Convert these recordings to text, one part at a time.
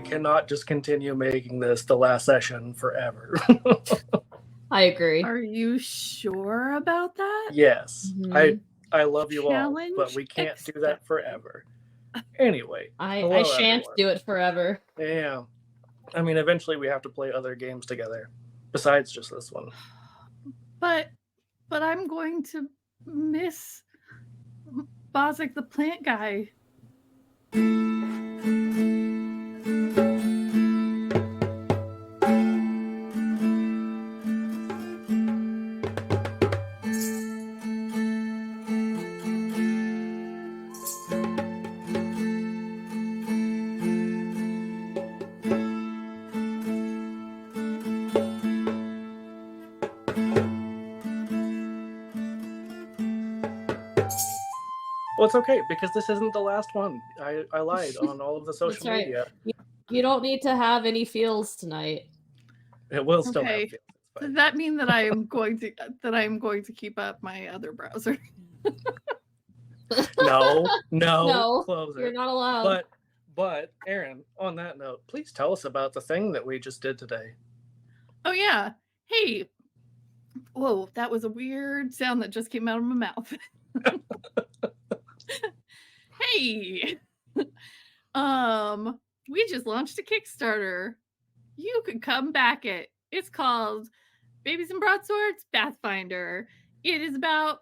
cannot just continue making this the last session forever. I agree. Are you sure about that? Yes. Mhm. I love you all, Challenge but we can't do that forever. Anyway. I hello, shan't everyone. do it forever. Yeah. I mean, eventually we have to play other games together, besides just this one. But I'm going to miss Bozic the plant guy. Well, it's okay, because this isn't the last one. I lied on all of the social That's right. media. You don't need to have any feels tonight. It will still Okay. have feelings. But... Does that mean that I am going to keep up my other browser? No, No, close it. you're not allowed. But Aaron, on that note, please tell us about the thing that we just did today. Oh yeah. Hey. Whoa, that was a weird sound that just came out of my mouth. Hey. We just launched a Kickstarter. You could come back it. It's called Babies and Broadswords Pathfinder. It is about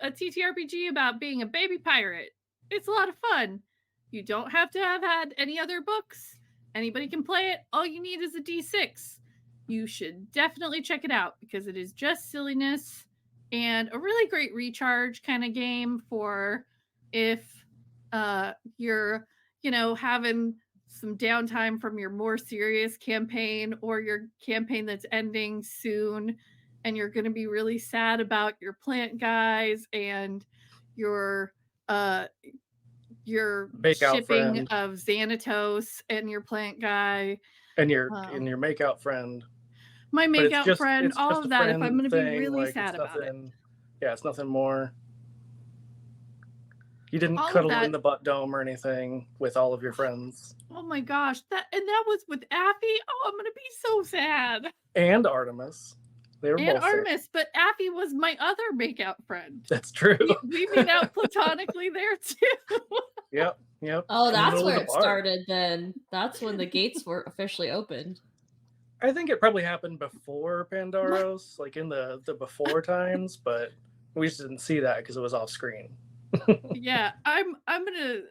a TTRPG about being a baby pirate. It's a lot of fun. You don't have to have had any other books. Anybody can play it. All you need is a D6. You should definitely check it out because it is just silliness and a really great recharge kind of game for if you're, having some downtime from your more serious campaign or your campaign that's ending soon and you're going to be really sad about your plant guys and your shipping of Xanatos and your plant guy and your makeout friend. My makeout friend, all of that. If I'm going to be really sad about it. Yeah, it's nothing more. You didn't cuddle in the butt dome or anything with all of your friends. Oh my gosh, that was with Affy. Oh, I'm going to be so sad. And Artemis. They were both Artemis, but Affy was my other makeout friend. That's true. We made out platonically there too. Yep. Oh, that's where it started then. That's when the gates were officially opened. I think it probably happened before Pandaros, like in the before times, but we just didn't see that because it was off screen. Yeah, I'm gonna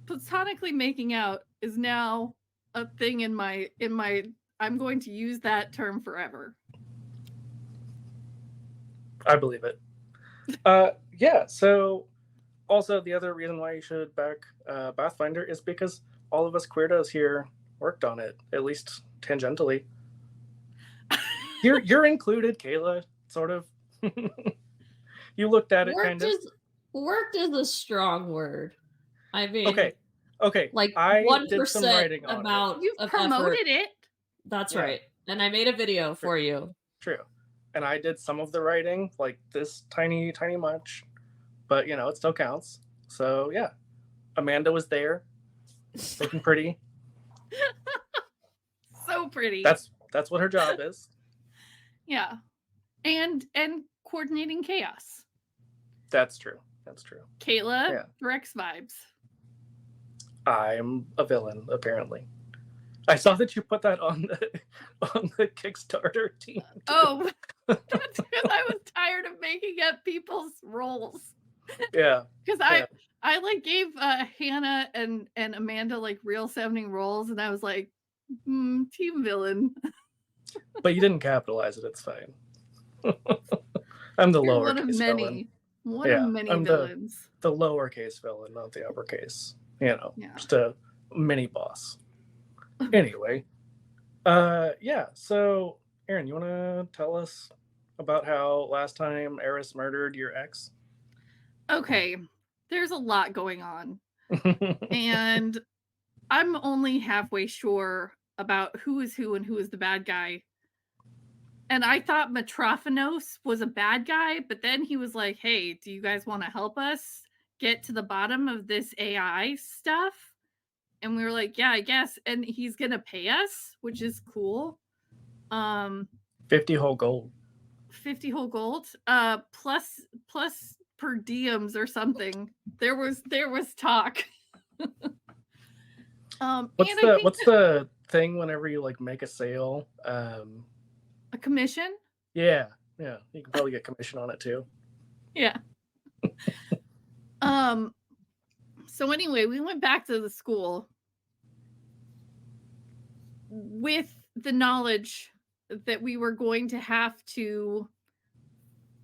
platonically making out is now a thing in my I'm going to use that term forever. I believe it. Yeah, so also the other reason why you should back Pathfinder is because all of us Queerdos here worked on it, at least tangentially. You're included, Kayla, sort of. You looked at it kind of. Worked is a strong word. I mean, okay. Like I 1% did some writing amount. You promoted it. That's right, and I made a video for you. True, and I did some of the writing, like this tiny much, but it still counts. So yeah, Amanda was there, looking pretty. So pretty. That's what her job is. Yeah, and coordinating chaos. That's true. Kayla, Rex vibes. I'm a villain, apparently. I saw that you put that on the Kickstarter team. Oh, that's because I was tired of making up people's roles. Yeah. Because I like gave Hannah and Amanda like real sounding roles, and I was like, team villain. But you didn't capitalize it. It's fine. I'm the lowercase one of many. villain. One of many I'm villains. The lowercase villain, not the uppercase. Just a mini boss. Anyway, yeah. So, Aaron, you want to tell us about how last time Eris murdered your ex? Okay, there's a lot going on, and I'm only halfway sure about who is who and who is the bad guy. And I thought Mitrophanos was a bad guy, but then he was like, hey, do you guys want to help us get to the bottom of this AI stuff? And we were like, yeah, I guess. And he's gonna pay us, which is cool. 50 whole gold. 50 whole gold. Plus per diems or something. There was talk. What's the thing whenever you like make a sale? A commission? Yeah. You can probably get commission on it too. Yeah. So anyway, we went back to the school with the knowledge that we were going to have to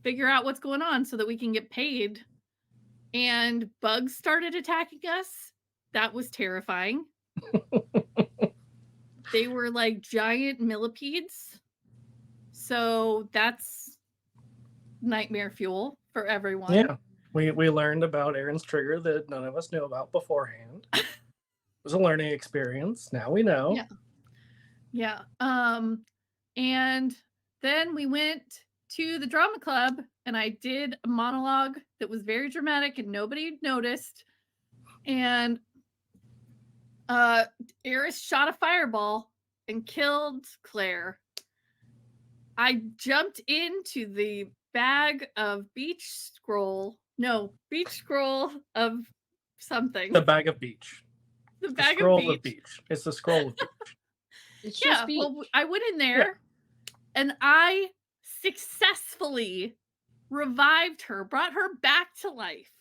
figure out what's going on so that we can get paid. And bugs started attacking us. That was terrifying. They were like giant millipedes. So that's nightmare fuel for everyone. Yeah. We learned about Aaron's trigger that none of us knew about beforehand. It was a learning experience. Now we know. Yeah. And then we went to the drama club and I did a monologue that was very dramatic and nobody noticed. And Eris shot a fireball and killed Claire. I jumped into the bag of beach scroll of something. The bag of beach. The bag scroll of beach. It's the scroll of beach. It's just beach. Well, I went in there and I successfully revived her, brought her back to life,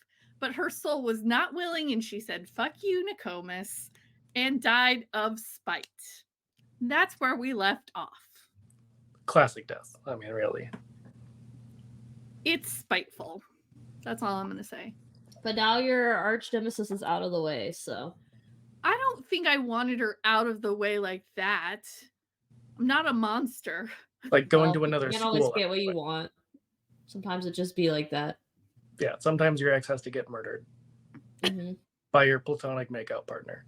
but her soul was not willing and she said, "Fuck you, Nokomis," and died of spite. And that's where we left off. Classic death. I mean, really. It's spiteful. That's all I'm going to say. But now your arch nemesis is out of the way, so. I don't think I wanted her out of the way like that. I'm not a monster. Like going to another school. You school. can always get what you want. Sometimes it just be like that. Yeah, sometimes your ex has to get murdered by your platonic makeout partner.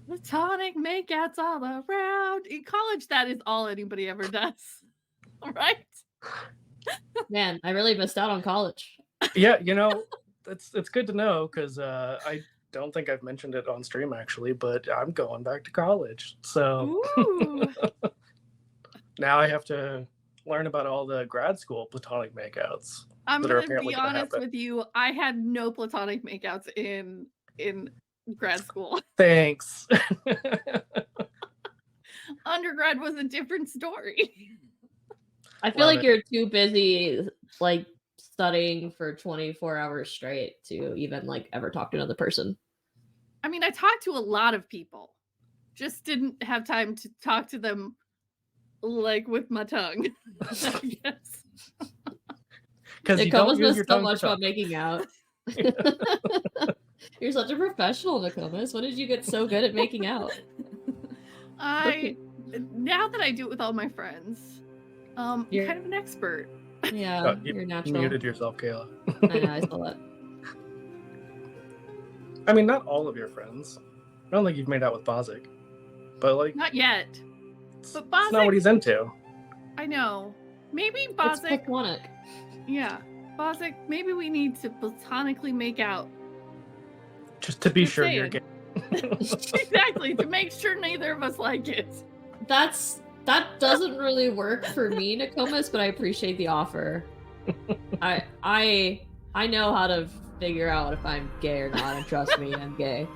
Platonic makeouts all around. In college, that is all anybody ever does. All right? Man, I really missed out on college. Yeah, it's good to know because I don't think I've mentioned it on stream actually, but I'm going back to college. So now I have to learn about all the grad school platonic makeouts. I'm going to be honest with you. I had no platonic makeouts in grad school. Thanks. Undergrad was a different story. I feel like you're too busy like studying for 24 hours straight to even like ever talk to another person. I mean, I talked to a lot of people. Just didn't have time to talk to them like with my tongue. I guess. Because you don't use your tongue so much about making out. You're such a professional, Nokomis. When did you get so good at making out? Now that I do it with all my friends, you're kind of an expert. Yeah, you're natural. You muted yourself, Kayla. I know, I saw that. I mean, not all of your friends. I don't think you've made out with Bozic, but like not yet. But Bozic, it's not what he's into. I know. Maybe Bozic. It's platonic. Yeah, Bozic. Maybe we need to platonically make out. Just to be sure you're gay. Exactly, to make sure neither of us like it. That doesn't really work for me, Nokomis, but I appreciate the offer. I know how to figure out if I'm gay or not, and trust me, I'm gay.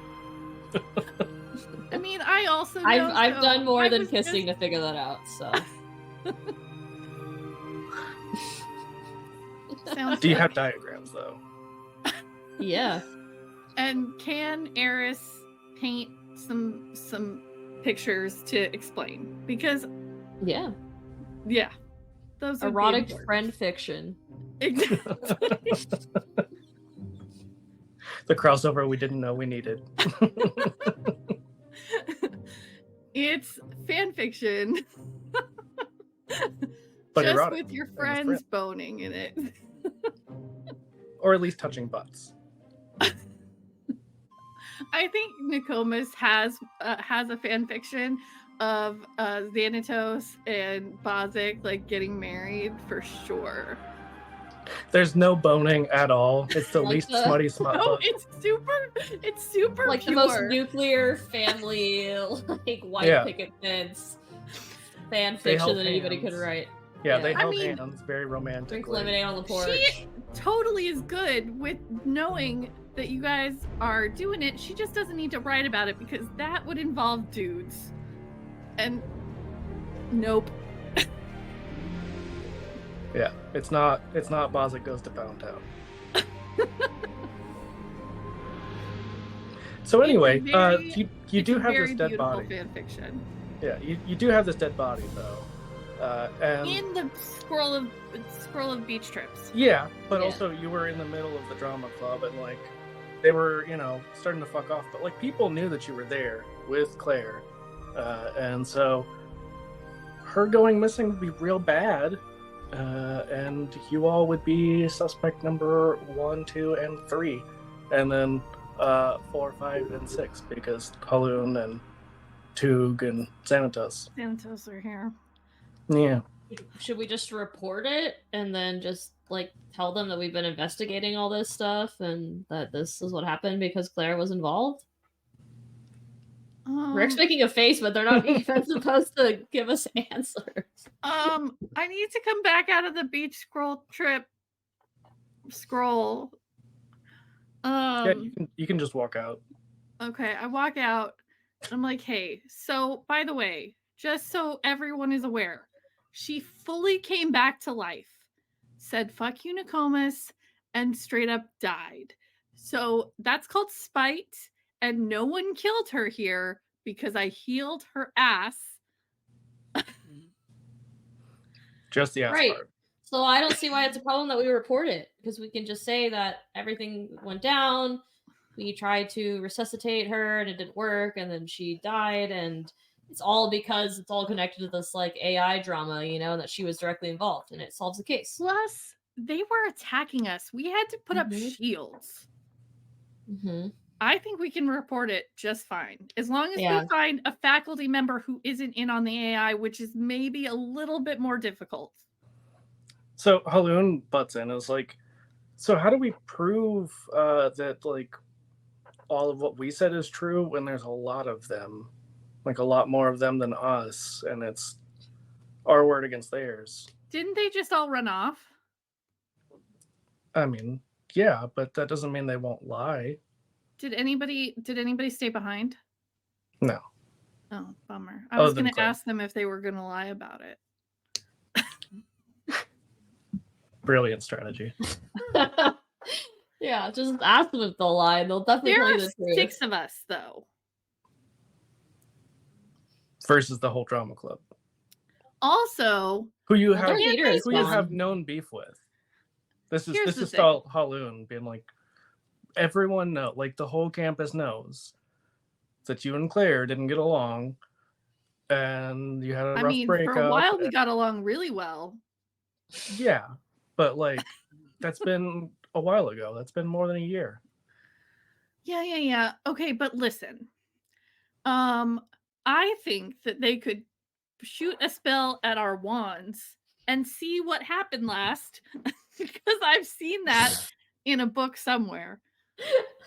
I mean, I also know, I've done more than kissing to figure that out, so. Do you have diagrams though? Yeah. And can Eris paint some pictures to explain? Because yeah, those erotic friend fiction. Exactly. The crossover we didn't know we needed. It's fan fiction, but just erotic, with your friends boning in it, or at least touching butts. I think Nokomis has a fan fiction of Xanatos and Bozic like getting married for sure. There's no boning at all. It's the Like least the- smutty smut No, book. it's super like pure. the most nuclear family, like white Yeah. picket fence fan They fiction held that anybody hands. could write. Yeah, Yeah. they I held mean, hands very Drink romantically. lemonade on the porch. She totally is good with knowing that you guys are doing it. She just doesn't need to write about it because that would involve dudes. And nope. Yeah, it's not Bozzik Goes to Pound Town. So anyway, you do have this dead body. Fan fiction. Yeah, you do have this dead body though. And In the scroll of beach trips. yeah, but Yeah. also you were in the middle of the drama club and like they were, starting to fuck off, but like people knew that you were there with Claire. And so her going missing would be real bad. And you all would be suspect number 1, 2, and 3. And then 4, 5, and 6 because Kaloon and Tug and Xanatos. Xanatos are here. Yeah. Should we just report it and then just like tell them that we've been investigating all this stuff and that this is what happened because Claire was involved? Rick's making a face, but they're not even supposed to give us answers. I need to come back out of the beach scroll. Yeah, you can just walk out. Okay, I walk out. I'm like, hey, so by the way, just so everyone is aware, she fully came back to life, said fuck you, Nokomis, and straight up died. So that's called spite, and no one killed her here because I healed her ass. Just the ass Right. part. So I don't see why it's a problem that we report it because we can just say that everything went down. We tried to resuscitate her and it didn't work, and then she died, and it's all because it's all connected to this like AI drama, and that she was directly involved, and it solves the case. Plus, they were attacking us. We had to put up shields. Mm-hmm. I think we can report it just fine. As long as we find a faculty member who isn't in on the AI, which is maybe a little bit more difficult. So Haloon butts in and is like, so how do we prove that like all of what we said is true when there's a lot of them, like a lot more of them than us, and it's our word against theirs? Didn't they just all run off? I mean, yeah, but that doesn't mean they won't lie. Did anybody stay behind? No. Oh, bummer. I was going to ask them if they were going to lie about it. Brilliant strategy. Yeah, just ask them if they'll lie. They'll definitely tell you the truth. There are 6 of us, though. Versus the whole drama club. Also, who you have known beef with. This is all Haloon being like, everyone know, like the whole campus knows that you and Claire didn't get along, and you had a rough breakup. For a while we got along really well. Yeah, but like that's been a while ago. That's been more than a year. Yeah. Okay, but listen. I think that they could shoot a spell at our wands and see what happened last, because I've seen that in a book somewhere.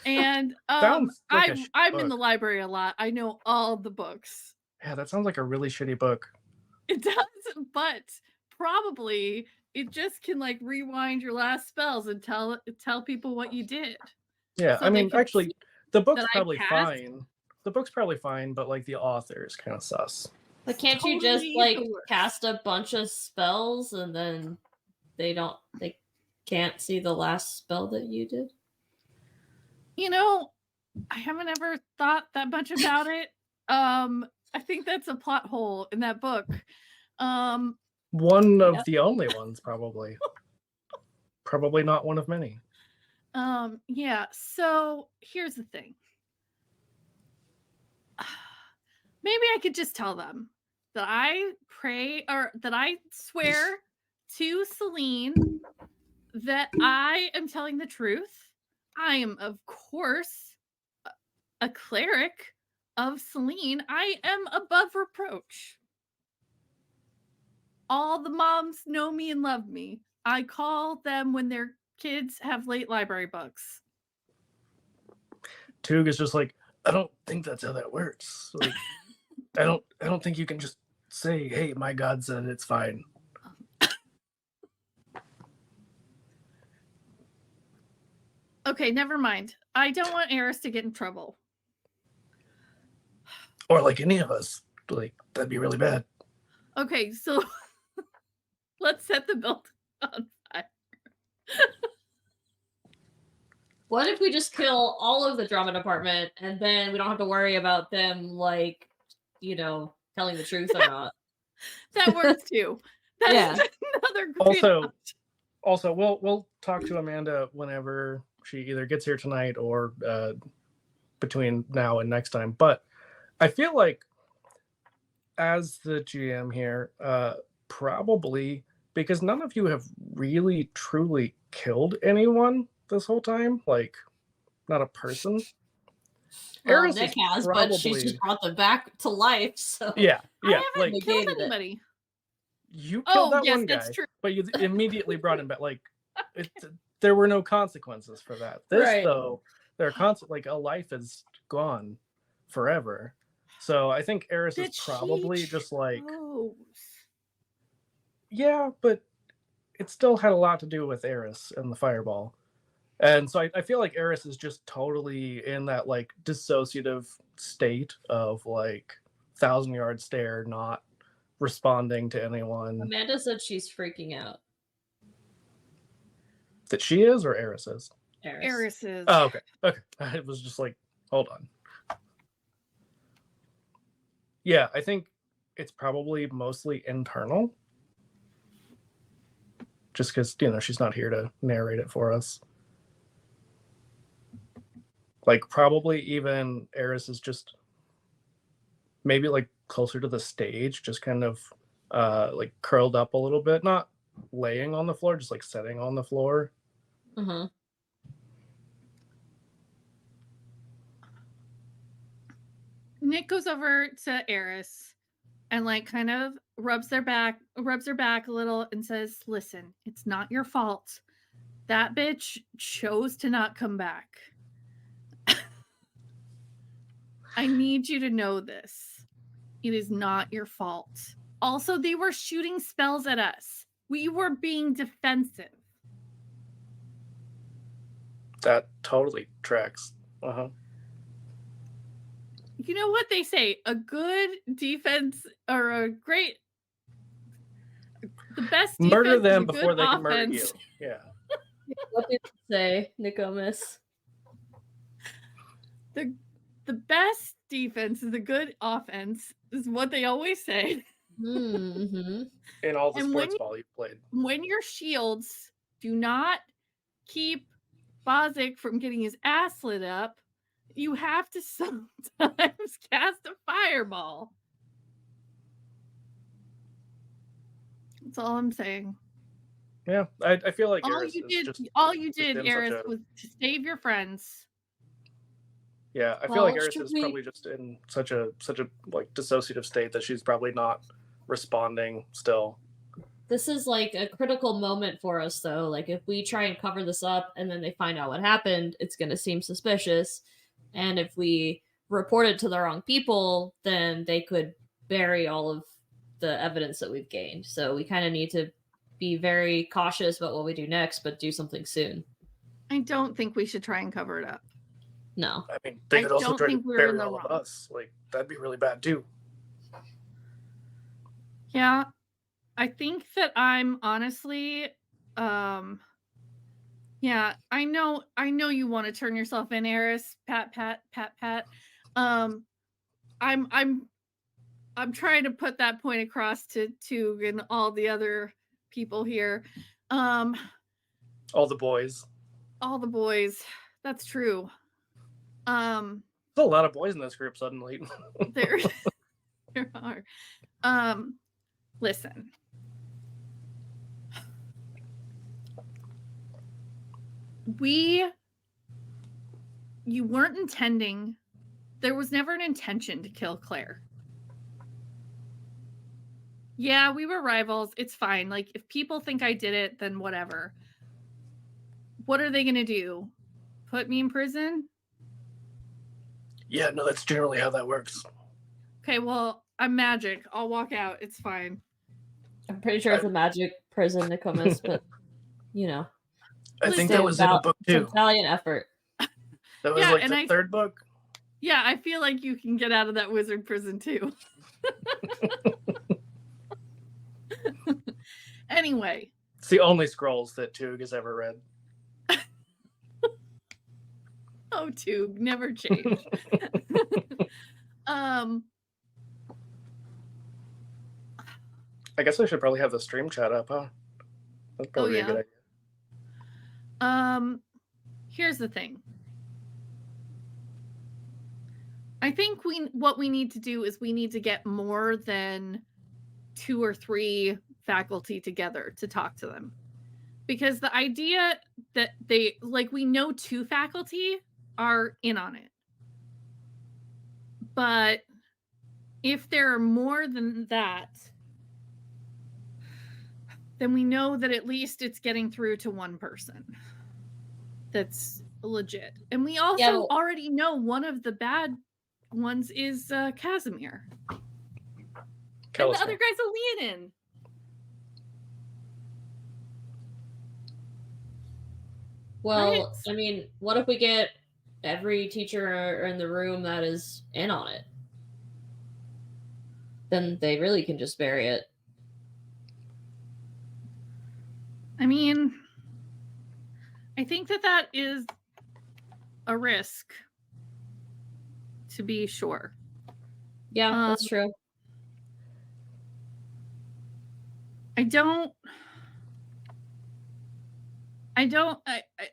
And I'm in the library a lot. I know all the books. Yeah, that sounds like a really shitty book. It does, but probably it just can like rewind your last spells and tell people what you did. Yeah, so I mean, actually, the book's probably fine. The book's probably fine, but like the author is kind of sus. But can't you just like cast a bunch of spells and then they can't see the last spell that you did? I haven't ever thought that much about it. I think that's a plot hole in that book. One of the only ones, probably. Probably not one of many. Yeah, so here's the thing. Maybe I could just tell them that I swear to Celine that I am telling the truth. I am, of course, a cleric of Celine. I am above reproach. all the moms know me and love me. I call them when their kids have late library books. Tug is just like, I don't think that's how that works. Like, I don't think you can just say, hey, my God said it's fine. Okay, never mind. I don't want Eris to get in trouble. Or like any of us. Like, that'd be really bad. Okay, so let's set the building on fire. What if we just kill all of the drama department and then we don't have to worry about them, like, telling the truth or not? That works too. That's another great Also, we'll talk to Amanda whenever she either gets here tonight or between now and next time. But I feel like as the GM here, probably because none of you have really truly killed anyone this whole time, like not a person. Well, Eris Nick has, probably... but she's just brought them back to life. So yeah, I haven't killed anybody. You killed that one guy, but you immediately brought him back. Like, there were no consequences for that. This though, there are like a life is gone forever. So I think Eris is probably just like, yeah, but it still had a lot to do with Eris and the fireball. And so I feel like Eris is just totally in that like dissociative state of like 1,000-yard stare, not responding to anyone. Amanda said she's freaking out. That she is, or Eris is? Eris is. Oh, okay. Okay. I was just like, hold on. Yeah, I think it's probably mostly internal. Just because, she's not here to narrate it for us. Like, probably even Eris is just maybe like closer to the stage, just kind of like curled up a little bit, not laying on the floor, just like sitting on the floor. Mm-hmm. Nick goes over to Eris and like kind of rubs her back a little and says, listen, it's not your fault. That bitch chose to not come back. I need you to know this. It is not your fault. Also, they were shooting spells at us. We were being defensive. That totally tracks. Uh-huh. You know what they say? A good defense or a great... The best defense murder them is a before good they offense. can murder you. Yeah. What did you say, Nicomas? The best defense is a good offense, is what they always say. Mm-hmm. In all the sports ball you've played. When your shields do not keep Bozic from getting his ass lit up, you have to sometimes cast a fireball. That's all I'm saying. Yeah, I feel like all you did, Eris, was to save your friends. Yeah, I feel like Eris is probably just in such a like dissociative state that she's probably not responding still. This is like a critical moment for us, though. Like, if we try and cover this up and then they find out what happened, it's going to seem suspicious. And if we report it to the wrong people, then they could bury all of the evidence that we've gained. So we kind of need to be very cautious about what we do next, but do something soon. I don't think we should try and cover it up. No. I mean, they could also try to bury all of us. Like, that'd be really bad, too. Yeah. I think that I'm honestly, yeah, I know you want to turn yourself in, Eris. Pat. I'm trying to put that point across to Tug and all the other people here. All the boys. All the boys. That's true. There's a lot of boys in this group suddenly. there are. Listen. You weren't intending. There was never an intention to kill Claire. Yeah, we were rivals. It's fine. Like, if people think I did it, then whatever. What are they going to do? Put me in prison? Yeah, no, that's generally how that works. Okay, well, I'm magic. I'll walk out. It's fine. I'm pretty sure it's a magic prison, Nicomas, but I think that was in a book too. It's a valiant effort. That was like the third book. Yeah, I feel like you can get out of that wizard prison too. Anyway. It's the only scrolls that Tug has ever read. Oh, Tug, never change. I guess I should probably have the stream chat up, huh? That's probably a good idea. Here's the thing. I think what we need to do is we need to get more than 2 or 3 faculty together to talk to them. Because the idea that we know 2 faculty are in on it. But if there are more than that, then we know that at least it's getting through to one person that's legit. And we also already know one of the bad ones is Casimir. And the other guy's a Leonin. Well, right. I mean, what if we get every teacher in the room that is in on it? Then they really can just bury it. I mean, I think that is a risk, to be sure. Yeah, that's true. I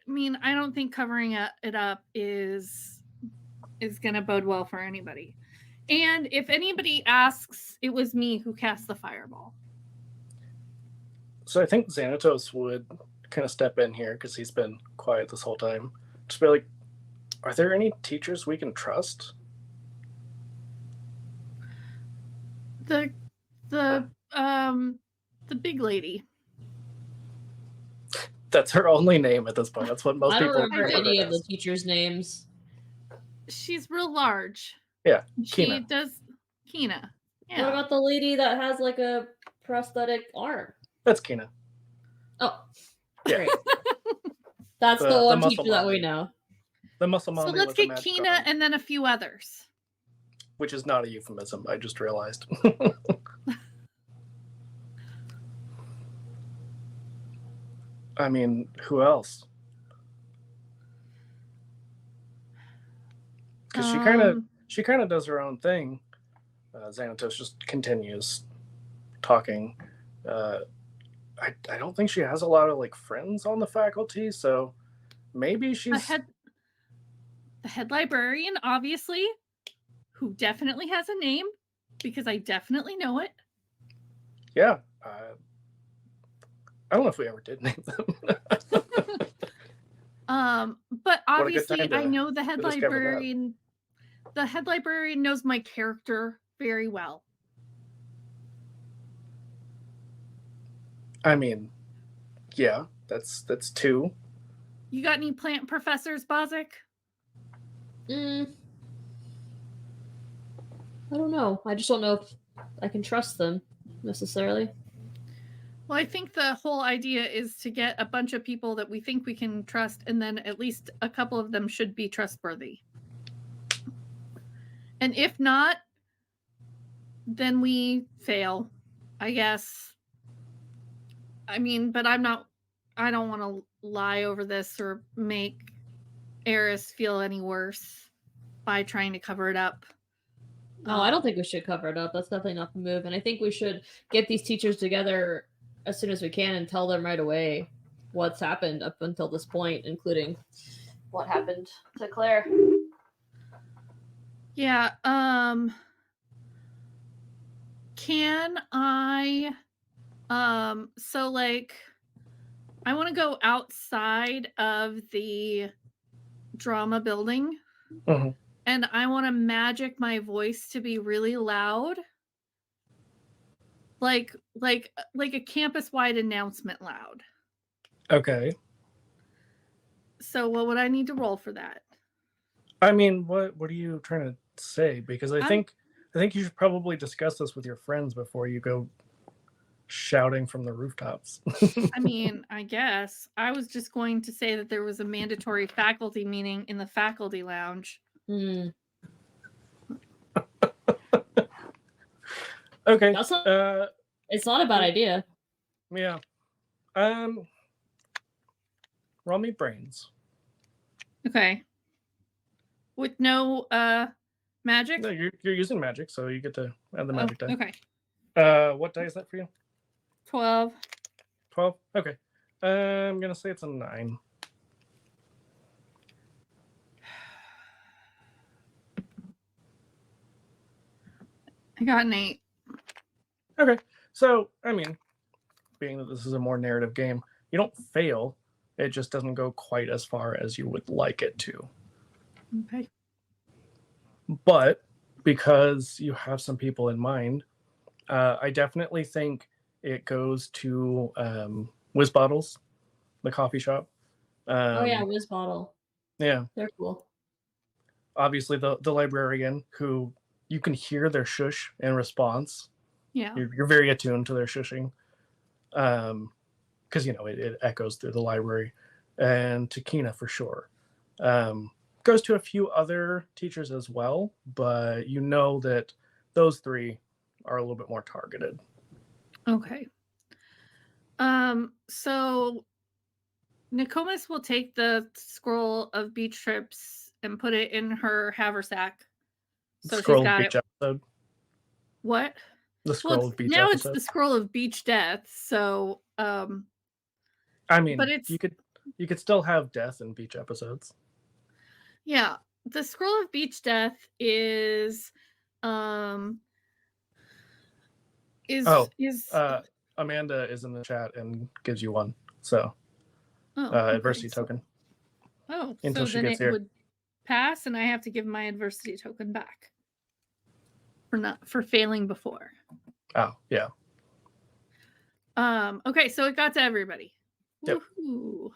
mean, I don't think covering it up is going to bode well for anybody. And if anybody asks, it was me who cast the fireball. So I think Xanatos would kind of step in here because he's been quiet this whole time. Just be like, are there any teachers we can trust? The big lady. That's her only name at this point. That's what most people remember any of the teachers' names. She's real large. Yeah, She does Kina. Yeah. What about the lady that has like a prosthetic arm? That's Kina. Oh, yeah. Great. That's the one teacher that we know. The muscle mommy. So let's get Kina and then a few others. Which is not a euphemism. I just realized. I mean, who else? Because she kind of does her own thing. Xanatos just continues talking. I don't think she has a lot of like friends on the faculty, so maybe she's the head librarian, obviously, who definitely has a name because I definitely know it. Yeah. I don't know if we ever did name them. But obviously I know the head librarian. The head librarian knows my character very well. I mean, yeah, that's 2. You got any plant professors, Bozic? I don't know. I just don't know if I can trust them necessarily. Well, I think the whole idea is to get a bunch of people that we think we can trust, and then at least a couple of them should be trustworthy. And if not, then we fail, I guess. I mean, but I don't want to lie over this or make Eris feel any worse by trying to cover it up. No, I don't think we should cover it up. That's definitely not the move. And I think we should get these teachers together as soon as we can and tell them right away what's happened up until this point, including what happened to Claire. Yeah. Can I so like I want to go outside of the drama building. Mm-hmm. And I want to magic my voice to be really loud. like a campus-wide announcement loud. Okay. So what would I need to roll for that? I mean, what are you trying to say? Because I think you should probably discuss this with your friends before you go shouting from the rooftops. I mean, I guess I was just going to say that there was a mandatory faculty meeting in the faculty lounge. Okay. It's not a bad idea. Yeah. Roll me brains. Okay. With no magic? No, you're using magic, so you get to add the magic die. Okay. What die is that for you? 12. 12? Okay. I'm gonna say it's a 9. I got an 8. Okay. So, I mean, being that this is a more narrative game, you don't fail. It just doesn't go quite as far as you would like it to. Okay. But because you have some people in mind, I definitely think it goes to Whiz Bottles, the coffee shop. Oh yeah, Whiz Bottle. Yeah. They're cool. Obviously, the librarian, who you can hear their shush in response. Yeah. You're very attuned to their shushing. Because, it echoes through the library. And to Kina, for sure. Goes to a few other teachers as well, but you know that those 3 are a little bit more targeted. Okay. So Nokomis will take the scroll of beach trips and put it in her haversack. So Scroll she's got of beach it. episode. What? The scroll of beach now episode. It's the scroll of beach death. So I mean, but it's, you could still have death in beach episodes. Yeah, the scroll of beach death is Amanda is in the chat and gives you 1. So adversity token. Oh, until so she then gets it here. would pass, and I have to give my adversity token back for failing before. Oh yeah. Okay, so it got to everybody. Yep. Woohoo.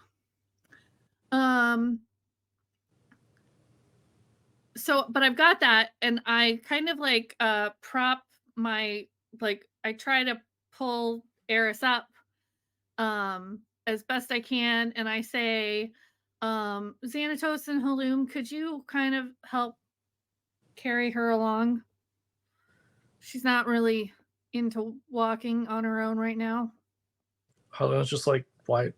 So, but I've got that, and I kind of like prop my, like, I try to pull Eris up as best I can, and I say, Xanatos and Halum, could you kind of help carry her along? She's not really into walking on her own right now. Halum's just like, why?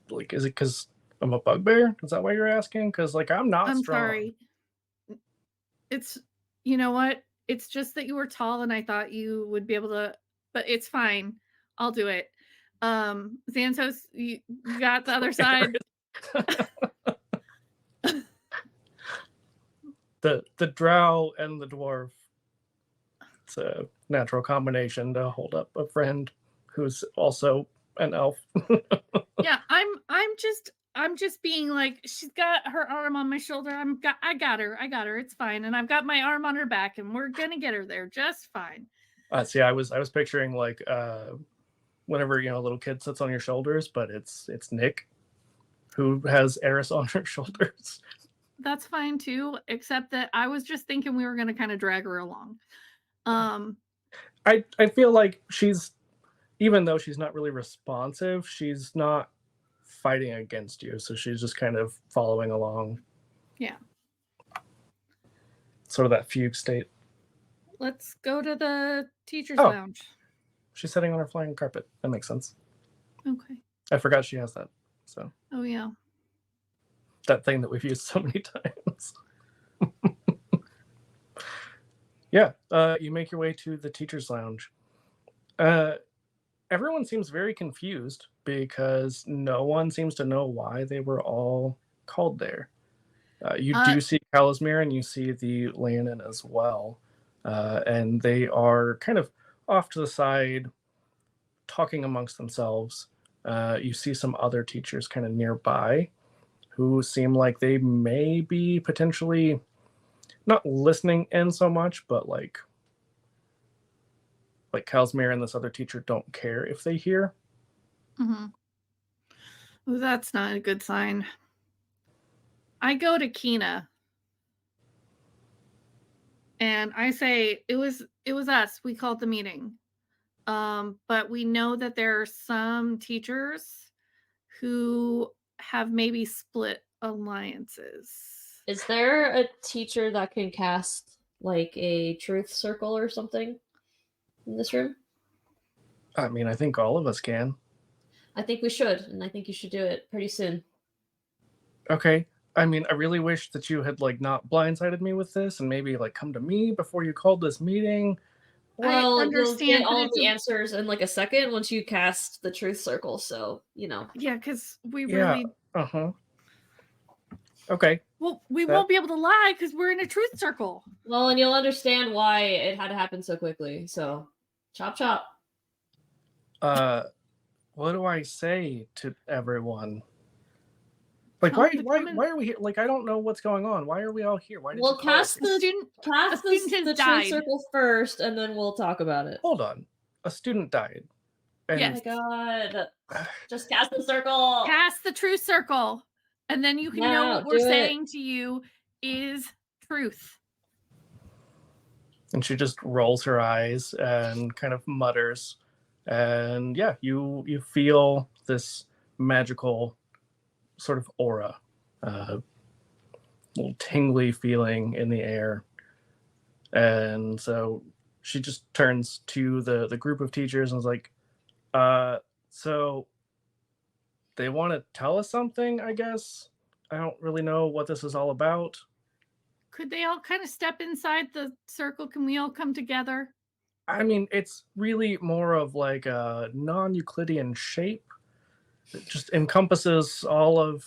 Like, is it because I'm a bugbear? Is that why you're asking? Because like I'm not strong. Sorry. It's, you know what? It's just that you were tall and I thought you would be able to, but it's fine. I'll do it. Xanatos, you got the other side. the drow and the dwarf. It's a natural combination to hold up a friend who's also an elf. Yeah, I'm just being like, she's got her arm on my shoulder. I got her. It's fine. And I've got my arm on her back, and we're gonna get her there just fine. See, I was picturing like whenever a little kid sits on your shoulders, but it's Nick who has Eris on her shoulders. That's fine too, except that I was just thinking we were gonna kind of drag her along. I feel like she's, even though she's not really responsive, she's not fighting against you, so she's just kind of following along. Yeah. Sort of that fugue state. Let's go to the teacher's lounge. She's sitting on her flying carpet. That makes sense. Okay. I forgot she has that. So. Oh yeah. That thing that we've used so many times. Yeah. You make your way to the teacher's lounge. Everyone seems very confused because no one seems to know why they were all called there. You do see Kalasmir and you see the Leonin as well. And they are kind of off to the side, talking amongst themselves. You see some other teachers kind of nearby who seem like they may be potentially not listening in so much, but like like Kelsmere and this other teacher don't care if they hear. Mm-hmm. Well, that's not a good sign. I go to Kina and I say, it was us. We called the meeting. But we know that there are some teachers who have maybe split alliances. Is there a teacher that can cast like a truth circle or something in this room? I mean, I think all of us can. I think we should, and I think you should do it pretty soon. Okay. I mean, I really wish that you had like not blindsided me with this and maybe like come to me before you called this meeting. Well, understand, you'll get but all of it's the a- answers in like a second once you cast the truth circle, so, you know. Yeah, because we Yeah. really... Uh-huh. Okay. Well, we won't be able to lie because we're in a truth circle. Well, and you'll understand why it had to happen so quickly, so chop chop. What do I say to everyone? Like, why are we here? Like, I don't know what's going on. Why are we all here? Why did you call us? Cast student the has died. truth circle first, and then we'll talk about it. Hold on. A student died. And Yes. Oh my god. Just cast the circle. Cast the truth circle. And then you can know what we're saying to you is truth. And she just rolls her eyes and kind of mutters. And yeah, you feel this magical sort of aura, little tingly feeling in the air. And so she just turns to the group of teachers and is like, so they want to tell us something, I guess. I don't really know what this is all about. Could they all kind of step inside the circle? Can we all come together? I mean, it's really more of like a non-Euclidean shape. It just encompasses all of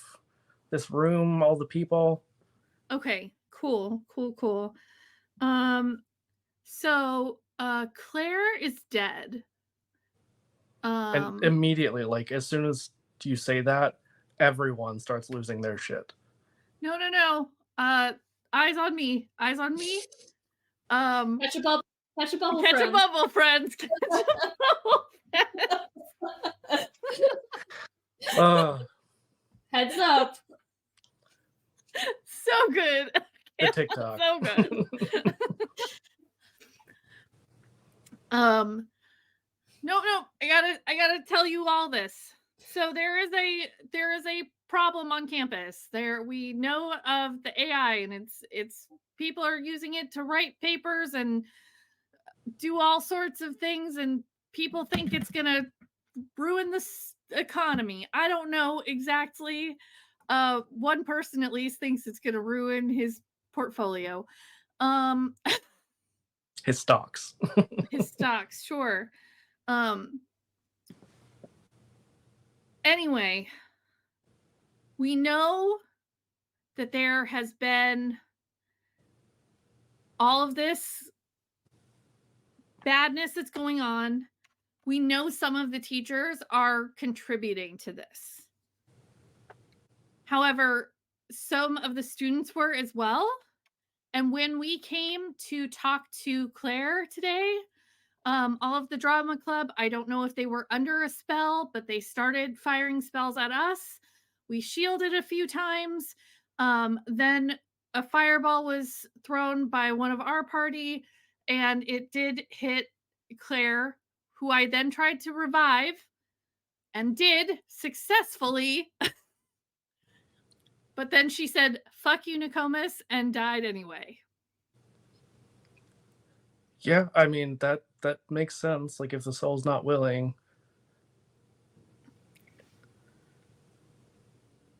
this room, all the people. Okay, cool. So Claire is dead. And immediately, like as soon as you say that, everyone starts losing their shit. No. Eyes on me. Catch a bubble. Catch a bubble, friends. A bubble, friends. Heads up. So good. The TikTok. So good. No. I gotta tell you all this. So there is a problem on campus. We know of the AI, and it's people are using it to write papers and do all sorts of things, and people think it's gonna ruin the economy. I don't know exactly. One person at least thinks it's gonna ruin his portfolio. His stocks. His stocks, sure. Anyway, we know that there has been all of this badness that's going on. We know some of the teachers are contributing to this. However, some of the students were as well. And when we came to talk to Claire today, all of the drama club, I don't know if they were under a spell, but they started firing spells at us. We shielded a few times. Then a fireball was thrown by one of our party, and it did hit Claire, who I then tried to revive and did successfully. But then she said, "Fuck you, Nokomis," and died anyway. Yeah, I mean, that makes sense. Like, if the soul's not willing.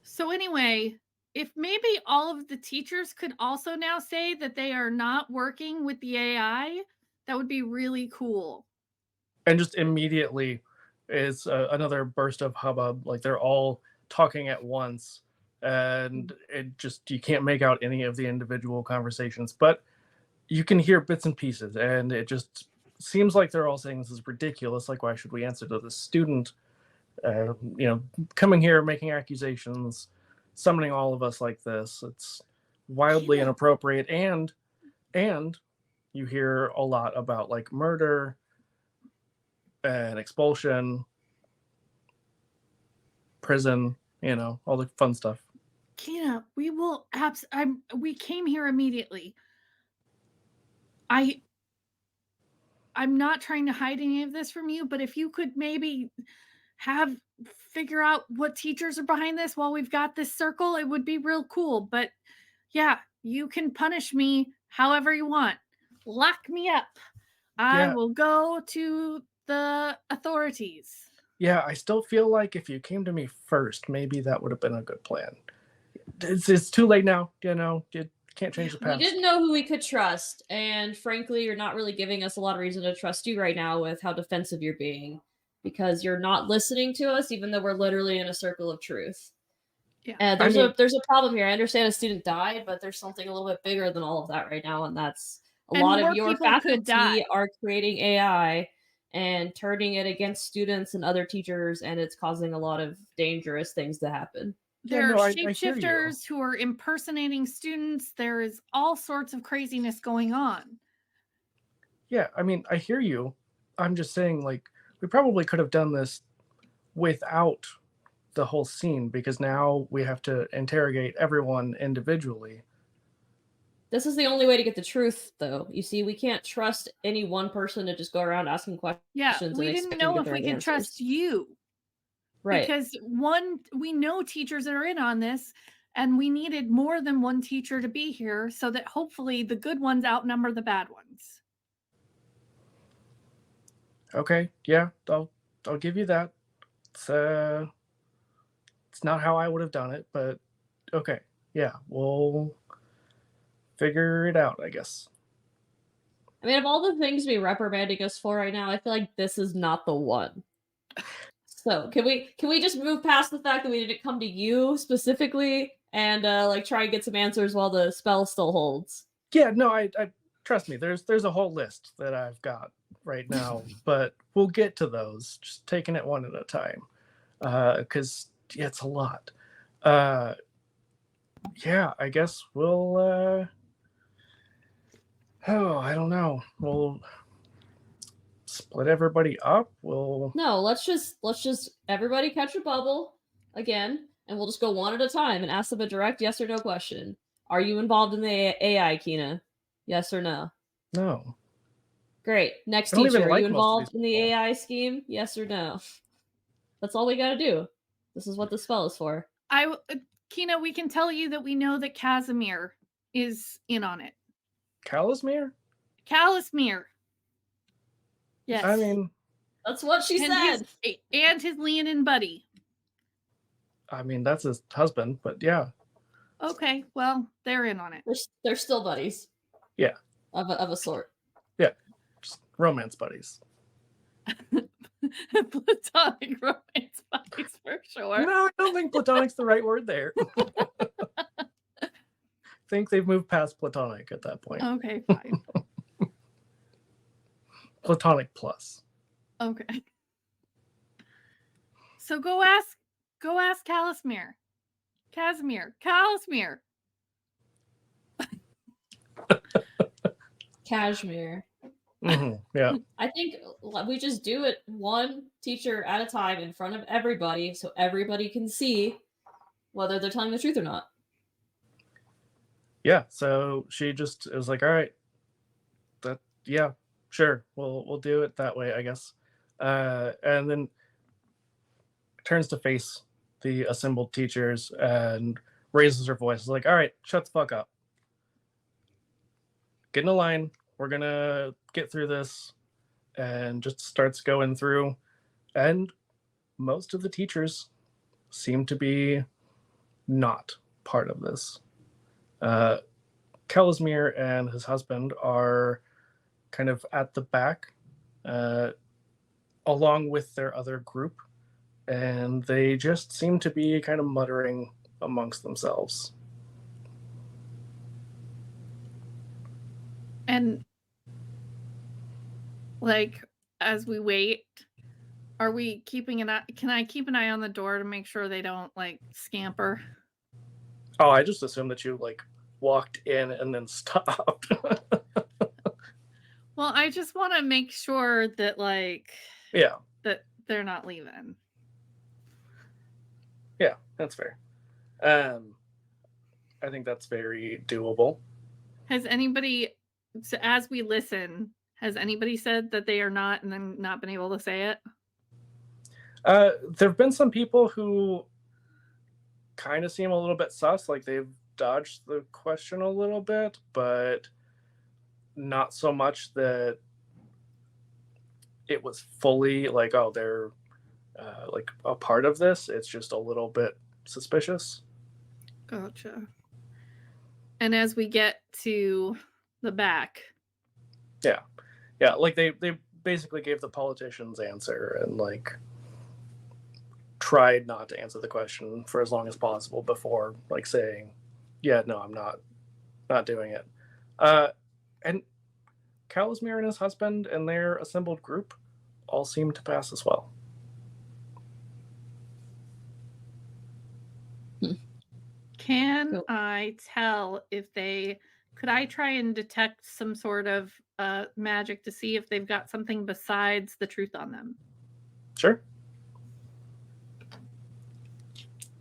So anyway, if maybe all of the teachers could also now say that they are not working with the AI, that would be really cool. And just immediately is another burst of hubbub. Like, they're all talking at once. And it just, you can't make out any of the individual conversations, but you can hear bits and pieces, and it just seems like they're all saying this is ridiculous. Like, why should we answer to this student? Coming here, making accusations, summoning all of us like this. It's wildly inappropriate. And you hear a lot about like murder an expulsion, prison, all the fun stuff. Kina, we will we came here immediately. I'm not trying to hide any of this from you, but if you could maybe figure out what teachers are behind this while we've got this circle, it would be real cool. But yeah, you can punish me however you want. Lock me up. I will go to the authorities. Yeah, I still feel like if you came to me first, maybe that would have been a good plan. It's too late now, you can't change the past. We didn't know who we could trust, and frankly, you're not really giving us a lot of reason to trust you right now with how defensive you're being, because you're not listening to us, even though we're literally in a circle of truth. Yeah, there's a problem here. I understand a student died, but there's something a little bit bigger than all of that right now, and that's a lot of your faculty are creating AI and turning it against students and other teachers, and it's causing a lot of dangerous things to happen. There are shapeshifters who are impersonating students. There is all sorts of craziness going on. Yeah, I mean, I hear you. I'm just saying, we probably could have done this without the whole scene, because now we have to interrogate everyone individually. This is the only way to get the truth, though. You see, we can't trust any one person to just go around asking questions. Yeah, we didn't know if we could trust you. Right. Because we know teachers that are in on this, and we needed more than one teacher to be here so that hopefully the good ones outnumber the bad ones. Okay, yeah, I'll give you that. It's not how I would have done it, but okay, yeah, we'll figure it out, I guess. I mean, of all the things to be reprimanding us for right now, I feel like this is not the one. So can we just move past the fact that we didn't come to you specifically and try and get some answers while the spell still holds? Yeah, no, I trust me. There's a whole list that I've got right now, but we'll get to those. Just taking it one at a time, because it's a lot. Yeah, I guess we'll. I don't know. We'll split everybody up. No, let's just everybody catch a bubble again, and we'll just go one at a time and ask them a direct yes or no question. Are you involved in the AI, Kina? Yes or no? No. Great. Next teacher, are you involved in the AI scheme? Yes or no? That's all we got to do. This is what the spell is for. Kina, we can tell you that we know that Casimir is in on it. Casimir? Casimir. Yes. I mean, that's what she said. And his Leonin buddy. I mean, that's his husband, but yeah. Okay, well, they're in on it. They're still buddies. Yeah. Of a sort. Yeah. Just romance buddies. Platonic romance buddies for sure. No, I don't think platonic's the right word there. I think they've moved past platonic at that point. Okay, fine. Platonic plus. Okay. So go ask Casimir. Casimir. Cashmere. Mm-hmm. Yeah. I think we just do it one teacher at a time in front of everybody so everybody can see whether they're telling the truth or not. Yeah, so she just was like, all right, yeah, sure, we'll do it that way, I guess. And then turns to face the assembled teachers and raises her voice, like, all right, shut the fuck up. Get in a line. We're gonna get through this. And just starts going through. And most of the teachers seem to be not part of this. Casimir and his husband are kind of at the back, along with their other group, and they just seem to be kind of muttering amongst themselves. And as we wait, are we keeping an eye? Can I keep an eye on the door to make sure they don't scamper? Oh, I just assumed that you walked in and then stopped. Well, I just want to make sure that Yeah. that they're not leaving. Yeah, that's fair. I think that's very doable. Has anybody, so as we listen, has anybody said that they are not and then not been able to say it? There have been some people who kind of seem a little bit sus, like they've dodged the question a little bit, but not so much that it was fully like, oh, they're like a part of this. It's just a little bit suspicious. Gotcha. And as we get to the back. Yeah. Like they basically gave the politician's answer and like tried not to answer the question for as long as possible before like saying, yeah, no, I'm not doing it. And Casimir and his husband and their assembled group all seem to pass as well. Can I tell if could I try and detect some sort of magic to see if they've got something besides the truth on them? Sure.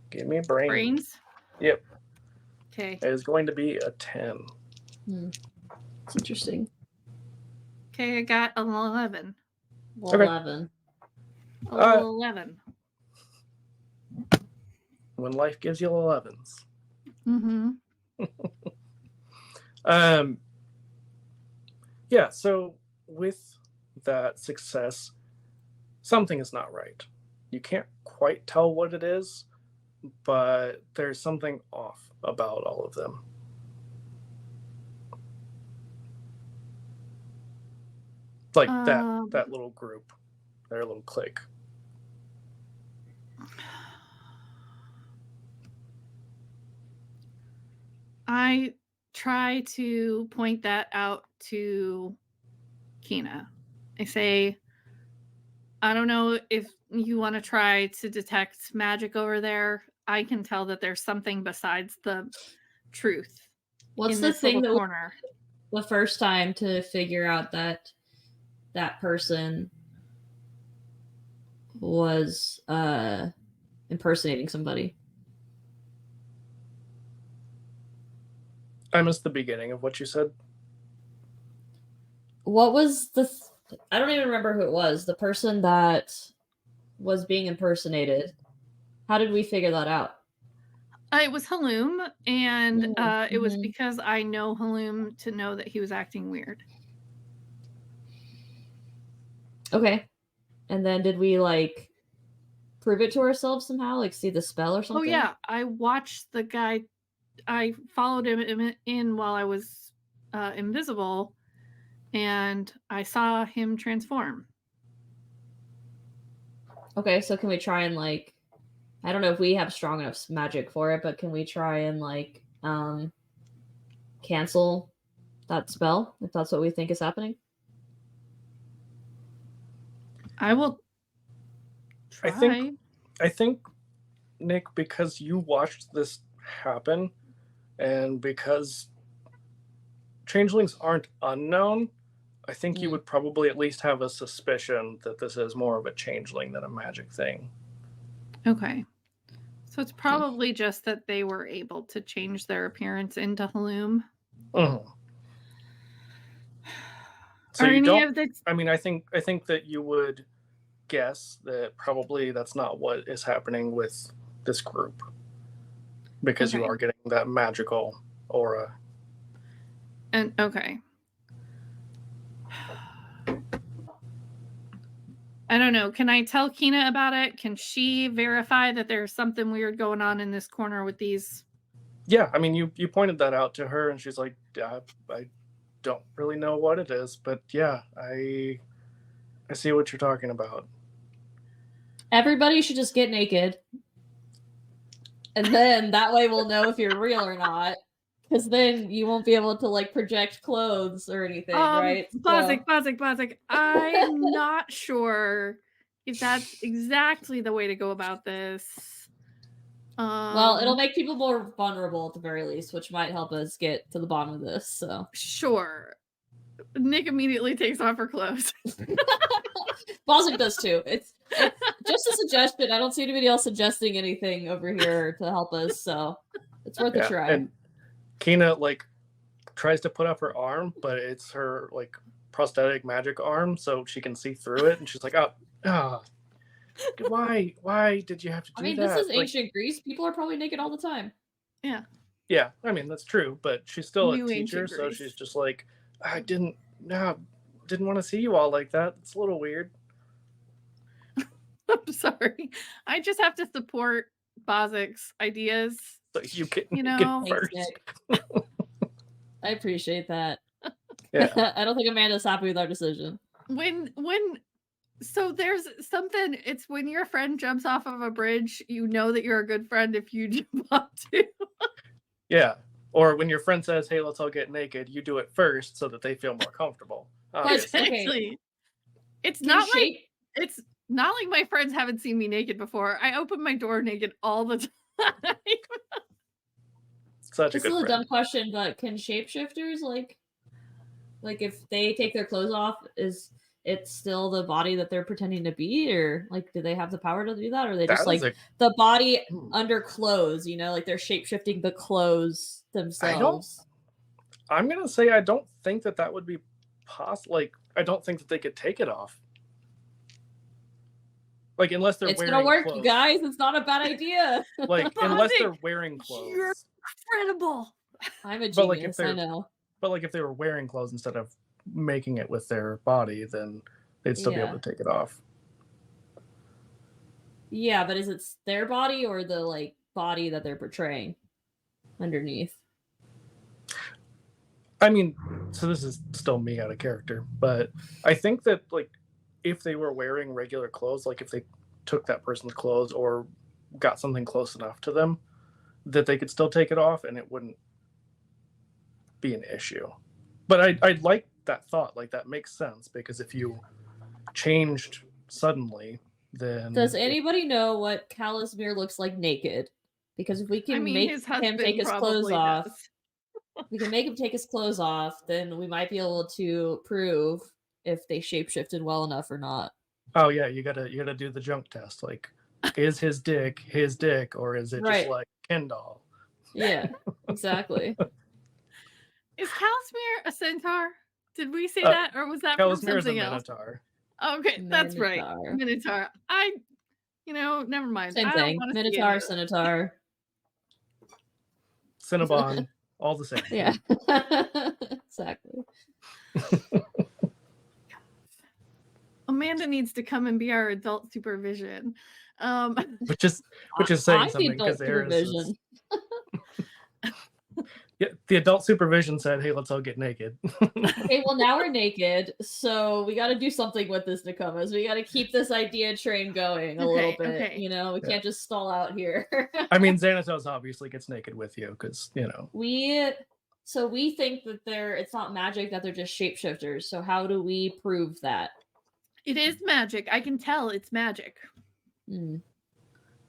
Give me brains. Yep. Okay. It is going to be a 10. It's interesting. Okay, I got an 11. 11. 11. When life gives you 11s. Mm-hmm. Yeah, so with that success, something is not right. You can't quite tell what it is, but there's something off about all of them. Like that little group, their little clique. I try to point that out to Kina. I say, I don't know if you want to try to detect magic over there. I can tell that there's something besides the truth. What's the thing that corner? The first time to figure out that that person was impersonating somebody? I missed the beginning of what you said. What was I don't even remember who it was. The person that was being impersonated. How did we figure that out? It was Haloom, and it was because I know Haloom to know that he was acting weird. Okay. And then did we like prove it to ourselves somehow? Like see the spell or something? Oh yeah, I watched the guy. I followed him in while I was invisible, and I saw him transform. Okay, so can we try and like, I don't know if we have strong enough magic for it, but can we try and like cancel that spell if that's what we think is happening? I will try. I think Nick, because you watched this happen and because changelings aren't unknown, I think you would probably at least have a suspicion that this is more of a changeling than a magic thing. Okay. So it's probably just that they were able to change their appearance into Haloom. So you don't. I mean, I think that you would guess that probably that's not what is happening with this group, because you are getting that magical aura. And okay. I don't know. Can I tell Kina about it? Can she verify that there's something weird going on in this corner with these? Yeah, I mean, you pointed that out to her, and she's like, I don't really know what it is, but yeah, I see what you're talking about. Everybody should just get naked, and then that way we'll know if you're real or not. Because then you won't be able to like project clothes or anything, right? Classic. I'm not sure if that's exactly the way to go about this. Well, it'll make people more vulnerable at the very least, which might help us get to the bottom of this. So sure. Nick immediately takes off her clothes. Balzac does too. It's just a suggestion. I don't see anybody else suggesting anything over here to help us, so it's worth a try. And Kina like tries to put up her arm, but it's her like prosthetic magic arm, so she can see through it, and she's like, "Oh, why did you have to do that?" I mean, this is ancient Greece. People are probably naked all the time. Yeah. Yeah, I mean that's true, but she's still New a teacher, ancient so Greece. she's just like, I didn't want to see you all like that. It's a little weird. I'm sorry. I just have to support Bozik's ideas. So you can, Thanks, first. Nick. I appreciate that. Yeah. I don't think Amanda's happy with our decision. So there's something, it's when your friend jumps off of a bridge, you know that you're a good friend if you jump off too. Yeah. Or when your friend says, "Hey, let's all get naked," you do it first so that they feel more comfortable. Exactly. It's not like my friends haven't seen me naked before. I open my door naked all the time. Such this a good is a friend. dumb question, but can shapeshifters like if they take their clothes off, is it still the body that they're pretending to be, or like do they have the power to do that, or are they just like the body under clothes, like they're shapeshifting the clothes themselves? I'm gonna say I don't think that would be possible. Like I don't think that they could take it off. Like unless they're it's wearing gonna work, clothes. You guys. It's not a bad idea. Like unless they're wearing clothes. You're incredible. I'm a genius. I know. But like if they were wearing clothes instead of making it with their body, then they'd still be able to take it off. Yeah, but is it their body or the like body that they're portraying underneath? I mean, so this is still me out of character, but I think that like if they were wearing regular clothes, like if they took that person's clothes or got something close enough to them, that they could still take it off and it wouldn't be an issue. But I like that thought. Like that makes sense because if you changed suddenly, then does anybody know what Calusmere looks like naked? Because if we can make him take his clothes off, we can make him take his clothes off, then we might be able to prove if they shapeshifted well enough or not. Oh yeah, you gotta do the junk test. Like, is his dick, or is it just like Ken doll? Yeah, exactly. Is Calusmere a centaur? Did we say that, or was that from something else? Minotaur. Okay, that's right. Minotaur. Never mind. Same thing. Minotaur, Centaur. Cinnabon, all the same. Yeah, exactly. Amanda needs to come and be our adult supervision. Which is saying something because supervision. Yeah, the adult supervision said, "Hey, let's all get naked." Okay, well now we're naked, so we got to do something with this, Nakomas. We got to keep this idea train going a little bit. Okay. We can't just stall out here. I mean, Xanatos obviously gets naked with you because we think that it's not magic, that they're just shapeshifters. So how do we prove that? It is magic. I can tell it's magic.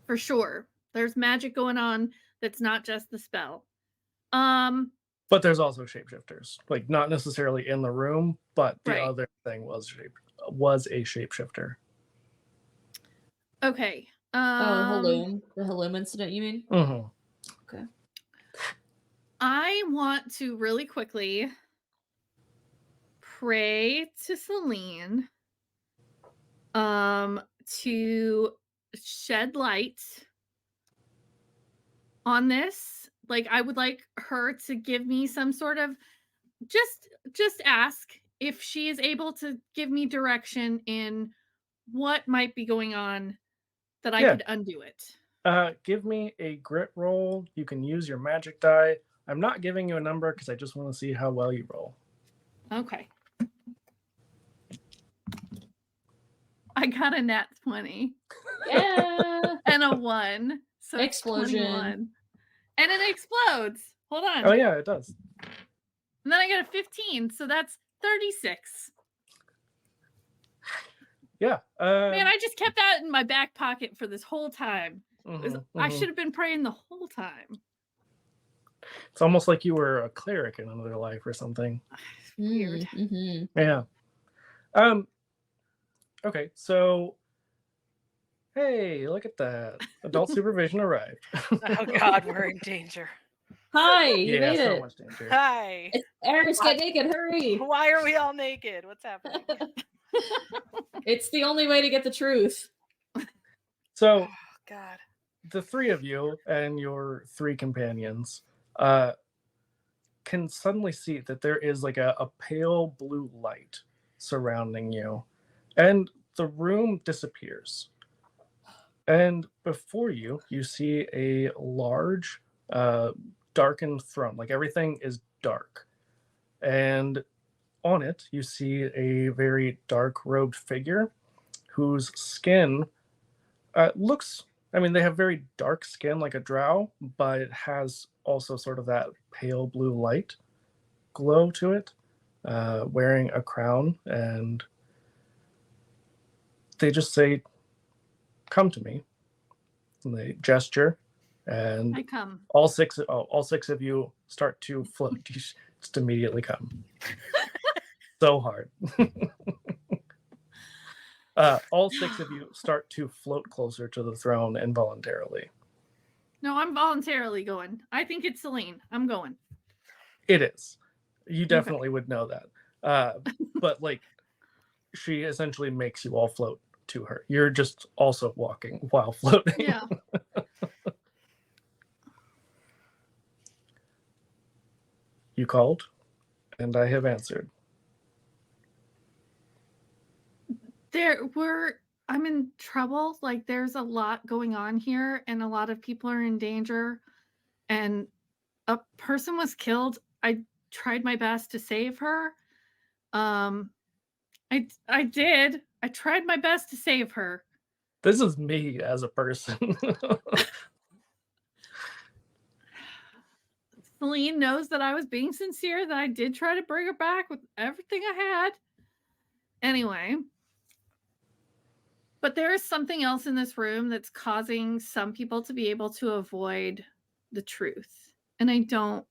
For sure. There's magic going on that's not just the spell. But there's also shapeshifters, like not necessarily in the room, but the other thing was a shapeshifter. Okay. The Halloum incident, you mean? Mm-hmm. Okay. I want to really quickly pray to Celine, to shed light on this. Like, I would like her to give me some sort of just ask if she is able to give me direction in what might be going on that I could undo it. Give me a grit roll. You can use your magic die. I'm not giving you a number because I just want to see how well you roll. Okay. I got a nat 20. Yeah. And a 1. So explosion. 21. And it explodes. Hold on. Oh, yeah, it does. And then I got a 15. So that's 36. Yeah. Man, I just kept that in my back pocket for this whole time. I should have been praying the whole time. It's almost like you were a cleric in another life or something. Weird. Yeah. Okay, so hey, look at that. Adult supervision arrived. Oh God, we're in danger. Hi, you Yeah, made so it. much danger. Hi. Eris, get naked, hurry! Why are we all naked? What's happening? It's the only way to get the truth. So, Oh God. the three of you and your three companions can suddenly see that there is like a pale blue light surrounding you, and the room disappears. And before you, you see a large, darkened throne. Like everything is dark. And on it, you see a very dark robed figure whose skin looks, I mean, they have very dark skin like a drow, but it has also sort of that pale blue light glow to it, wearing a crown. And they just say, "Come to me." And they gesture, and I come. all six of you start to float. You just immediately come. So hard. All six of you start to float closer to the throne involuntarily. No, I'm voluntarily going. I think it's Celine. I'm going. It is. You definitely would know that. But like, she essentially makes you all float to her. You're just also walking while floating. Yeah. You called, and I have answered. I'm in trouble. Like there's a lot going on here and a lot of people are in danger and a person was killed. I tried my best to save her. I did. I tried my best to save her. This is me as a person. Celine knows that I was being sincere, that I did try to bring her back with everything I had. Anyway. But there is something else in this room that's causing some people to be able to avoid the truth. And I don't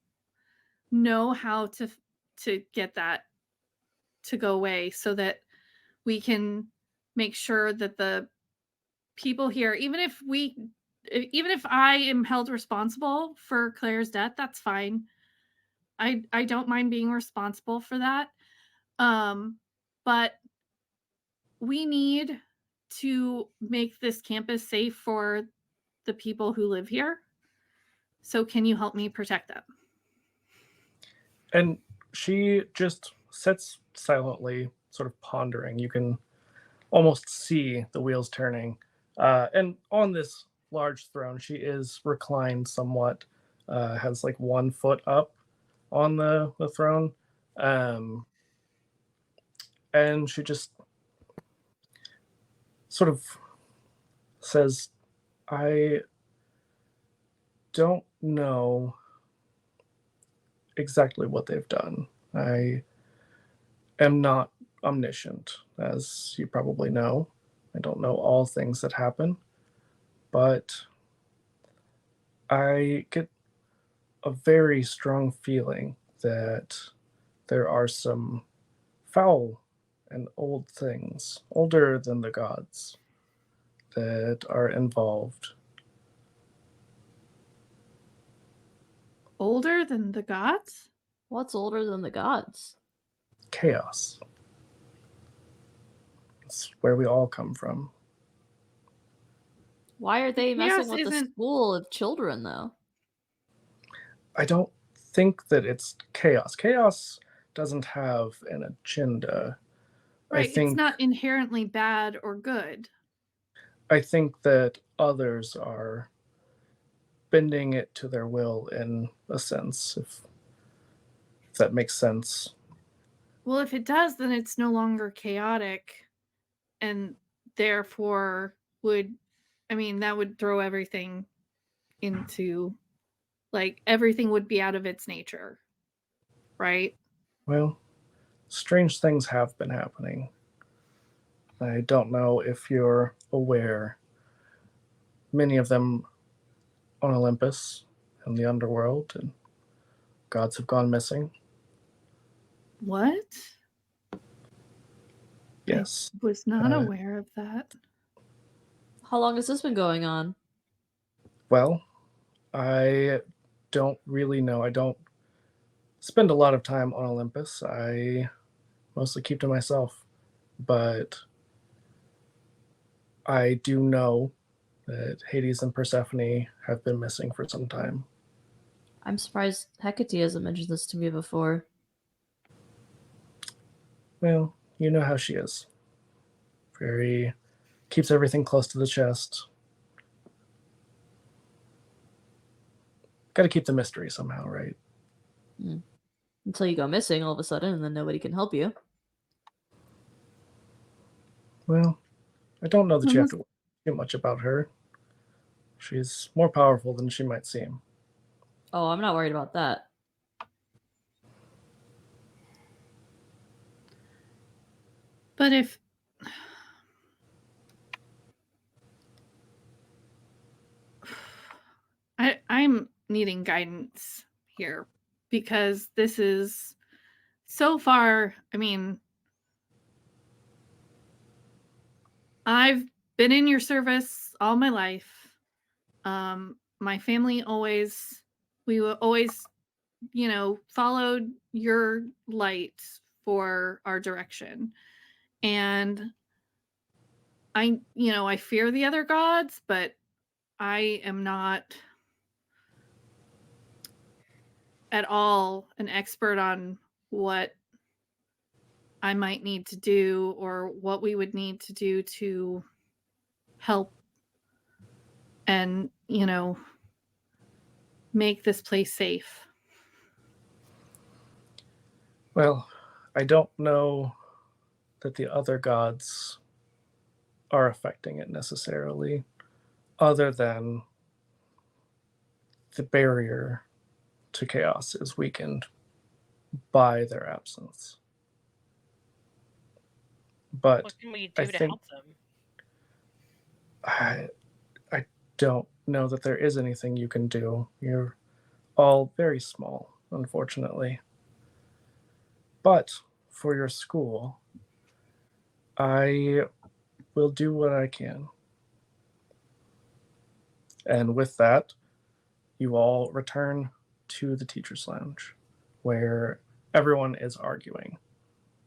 know how to get that to go away so that we can make sure that the people here, even if I am held responsible for Claire's death, that's fine. I don't mind being responsible for that. But we need to make this campus safe for the people who live here. So can you help me protect them? And she just sits silently, sort of pondering. You can almost see the wheels turning. And on this large throne, she is reclined somewhat, has like 1 foot up on the throne. And she just sort of says, "I don't know exactly what they've done. I am not omniscient, as you probably know. I don't know all things that happen, but I get a very strong feeling that there are some foul and old things, older than the gods, that are involved." Older than the gods? What's older than the gods? Chaos. It's where we all come from. Why are they Chaos messing with the isn't- school of children, though? I don't think that it's chaos. Chaos doesn't have an agenda. Right. I think It's not inherently bad or good. I think that others are bending it to their will in a sense, if that makes sense. Well, if it does, then it's no longer chaotic and therefore that would throw everything into, like, everything would be out of its nature. Right? Well, strange things have been happening. I don't know if you're aware. Many of them on Olympus and the underworld, and gods have gone missing. What? Yes. I was not aware of that. How long has this been going on? Well, I don't really know. I don't spend a lot of time on Olympus. I mostly keep to myself. But I do know that Hades and Persephone have been missing for some time. I'm surprised Hecate hasn't mentioned this to me before. Well, you know how she is. Very keeps everything close to the chest. Got to keep the mystery somehow, right? Until you go missing all of a sudden, and then nobody can help you. Well, I don't know that you have to worry too much about her. She's more powerful than she might seem. Oh, I'm not worried about that. But if I'm needing guidance here because this is so far, I mean, I've been in your service all my life. My family we were always, followed your light for our direction. And I fear the other gods, but I am not at all an expert on what I might need to do or what we would need to do to help and, make this place safe. Well, I don't know that the other gods are affecting it necessarily, other than the barrier to chaos is weakened by their absence. But what can we I do to think help them? I don't know that there is anything you can do. You're all very small, unfortunately. But for your school, I will do what I can. And with that, you all return to the teacher's lounge where everyone is arguing.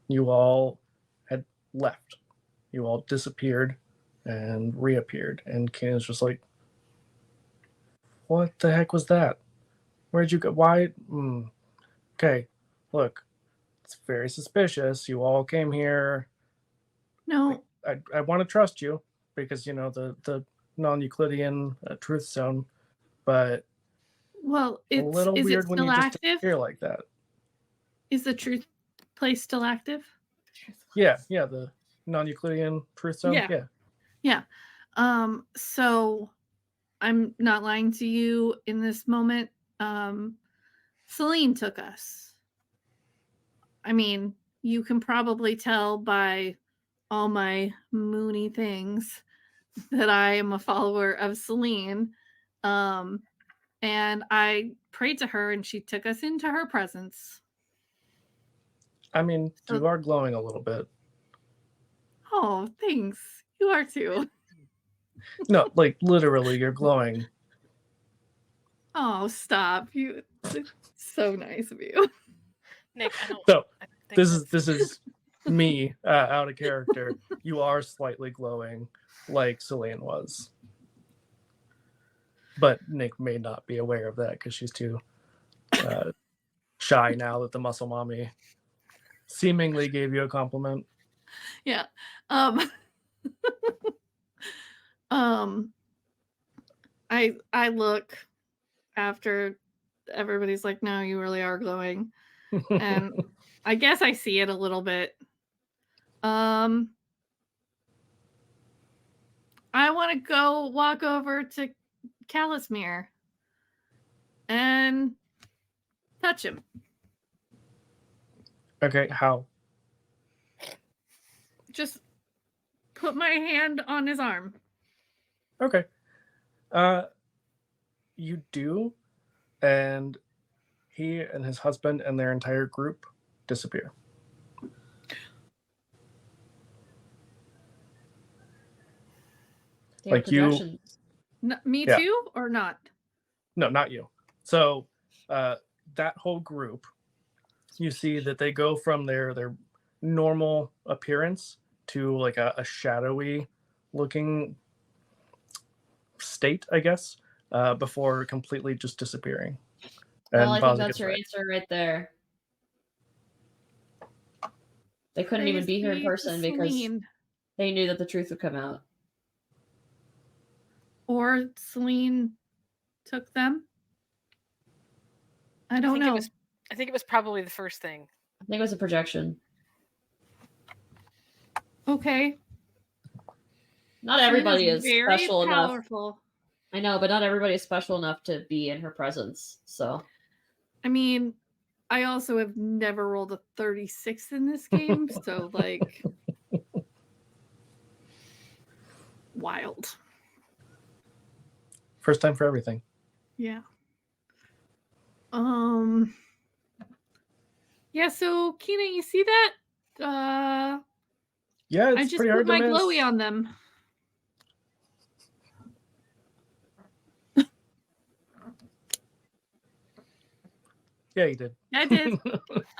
You all had left. You all disappeared and reappeared. And Keenan's just like, what the heck was that? Where'd you go? Why? Okay, look, it's very suspicious. You all came here. No. I want to trust you because, the non-Euclidean truth zone, but well, a little is it weird when still you just active? disappear like that. Is the truth place still active? Yeah, the non-Euclidean truth zone. Yeah. So I'm not lying to you in this moment. Celine took us. I mean, you can probably tell by all my moony things that I am a follower of Celine. And I prayed to her and she took us into her presence. I mean, So- you are glowing a little bit. Oh, thanks. You are too. No, like literally, you're glowing. Oh, stop. You so nice of you. Nick, I don't So I think this is me out of character. You are slightly glowing like Celine was. But Nick may not be aware of that because she's too shy now that the muscle mommy seemingly gave you a compliment. Yeah. I look after everybody's like, no, you really are glowing. And I guess I see it a little bit. I want to go walk over to Calismere and touch him. Okay, how? Just put my hand on his arm. Okay. You do, and he and his husband and their entire group disappear. They have Like you- projections. Me Yeah. too, or not? No, not you. So that whole group, you see that they go from their normal appearance to like a shadowy looking state, I guess, before completely just disappearing. Well, I think Bozzy that's gets your right. answer right there. They couldn't even be here in person because they knew that the truth would come out. Or Celine took them. I don't know. I think it was probably the first thing. I think it was a projection. Okay. Not everybody is very special enough. powerful. I know, but not everybody is special enough to be in her presence. So, I mean, I also have never rolled a 36 in this game, so like wild. First time for everything. Yeah. Yeah, so Kina, you see that? Yeah, it's I just pretty put hard to my miss. glowy on them. Yeah, you did. I did.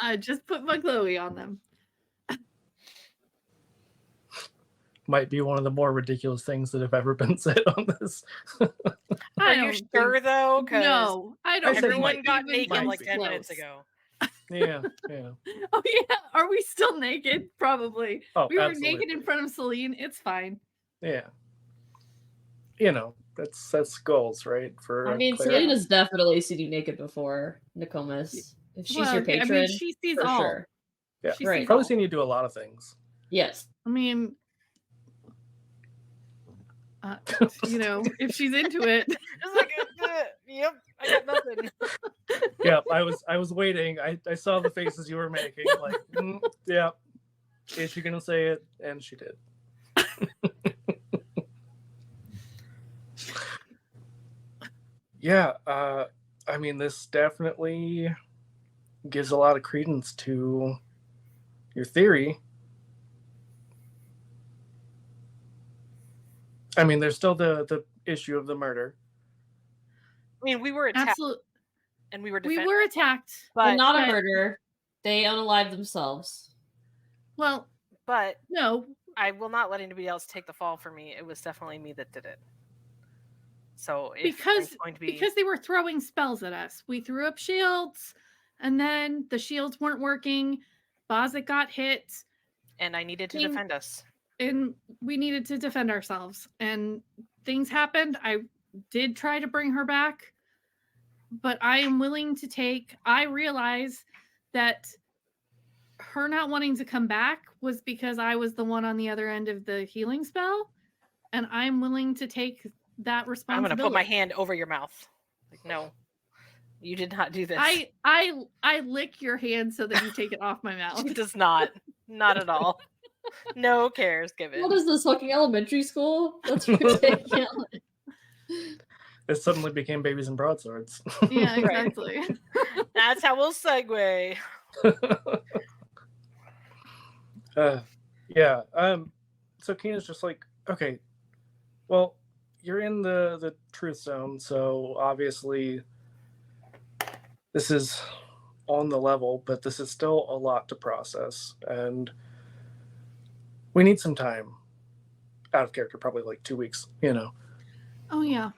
I just put my glowy on them. Might be one of the more ridiculous things that have ever been said on this. Are you sure though? No, I don't. Everyone got even naked like comes 10 close. minutes ago. Yeah. Oh yeah, are we still naked? Probably. Oh, We were absolutely. naked in front of Celine. It's fine. Yeah. You know, that's goals, right? For I mean, Claire. Celine has definitely seen you naked before, Nokomis. If she's your patron, I mean, she sees for all. sure. Yeah, She right. sees Probably all. seen you do a lot of things. Yes. I mean, you know, if she's into it. Just like, yep, I got nothing. Yeah, I was waiting. I saw the faces you were making. Like, yeah, is she gonna say it? And she did. Yeah, I mean, this definitely gives a lot of credence to your theory. I mean, there's still the issue of the murder. I mean, we were attacked. Absolutely. And we were We were attacked. But not a murder. They unalived themselves. Well, but no. I will not let anybody else take the fall for me. It was definitely me that did it. So because they were throwing spells at us. We threw up shields, and then the shields weren't working. Bozzy got hit. And I needed to defend us. And we needed to defend ourselves. And things happened. I did try to bring her back. But I am willing to take... I realize that her not wanting to come back was because I was the one on the other end of the healing spell. And I'm willing to take that responsibility. I'm going to put my hand over your mouth. Like, no, you did not do this. I lick your hand so that you take it off my mouth. She does not. Not at all. No cares given. What is this, fucking elementary school? That's ridiculous. It suddenly became Babies and Broadswords. Yeah, exactly. That's how we'll segue. Yeah. So Keena's just like, okay, well, you're in the truth zone, so obviously this is on the level, but this is still a lot to process, and we need some time out of character, probably like 2 weeks, you know. Oh yeah.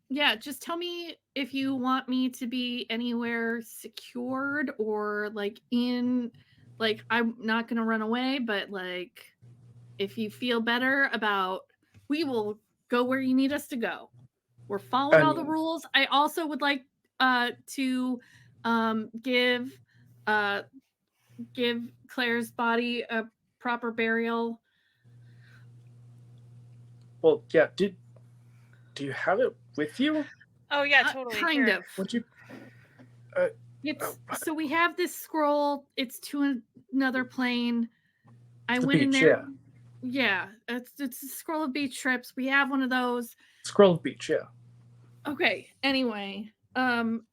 Yeah, just tell me if you want me to be anywhere secured or like in, like, I'm not gonna run away, but like if you feel better about, we will go where you need us to go. We're following all the rules. I also would like to give Claire's body a proper burial. Well, yeah, do you have it with you? Oh yeah, totally. Kind of. Would you So we have this scroll. It's to another plane. I went beach, in there. Yeah, it's a scroll of beach trips. We have one of those. Scroll of beach, yeah. Okay. Anyway,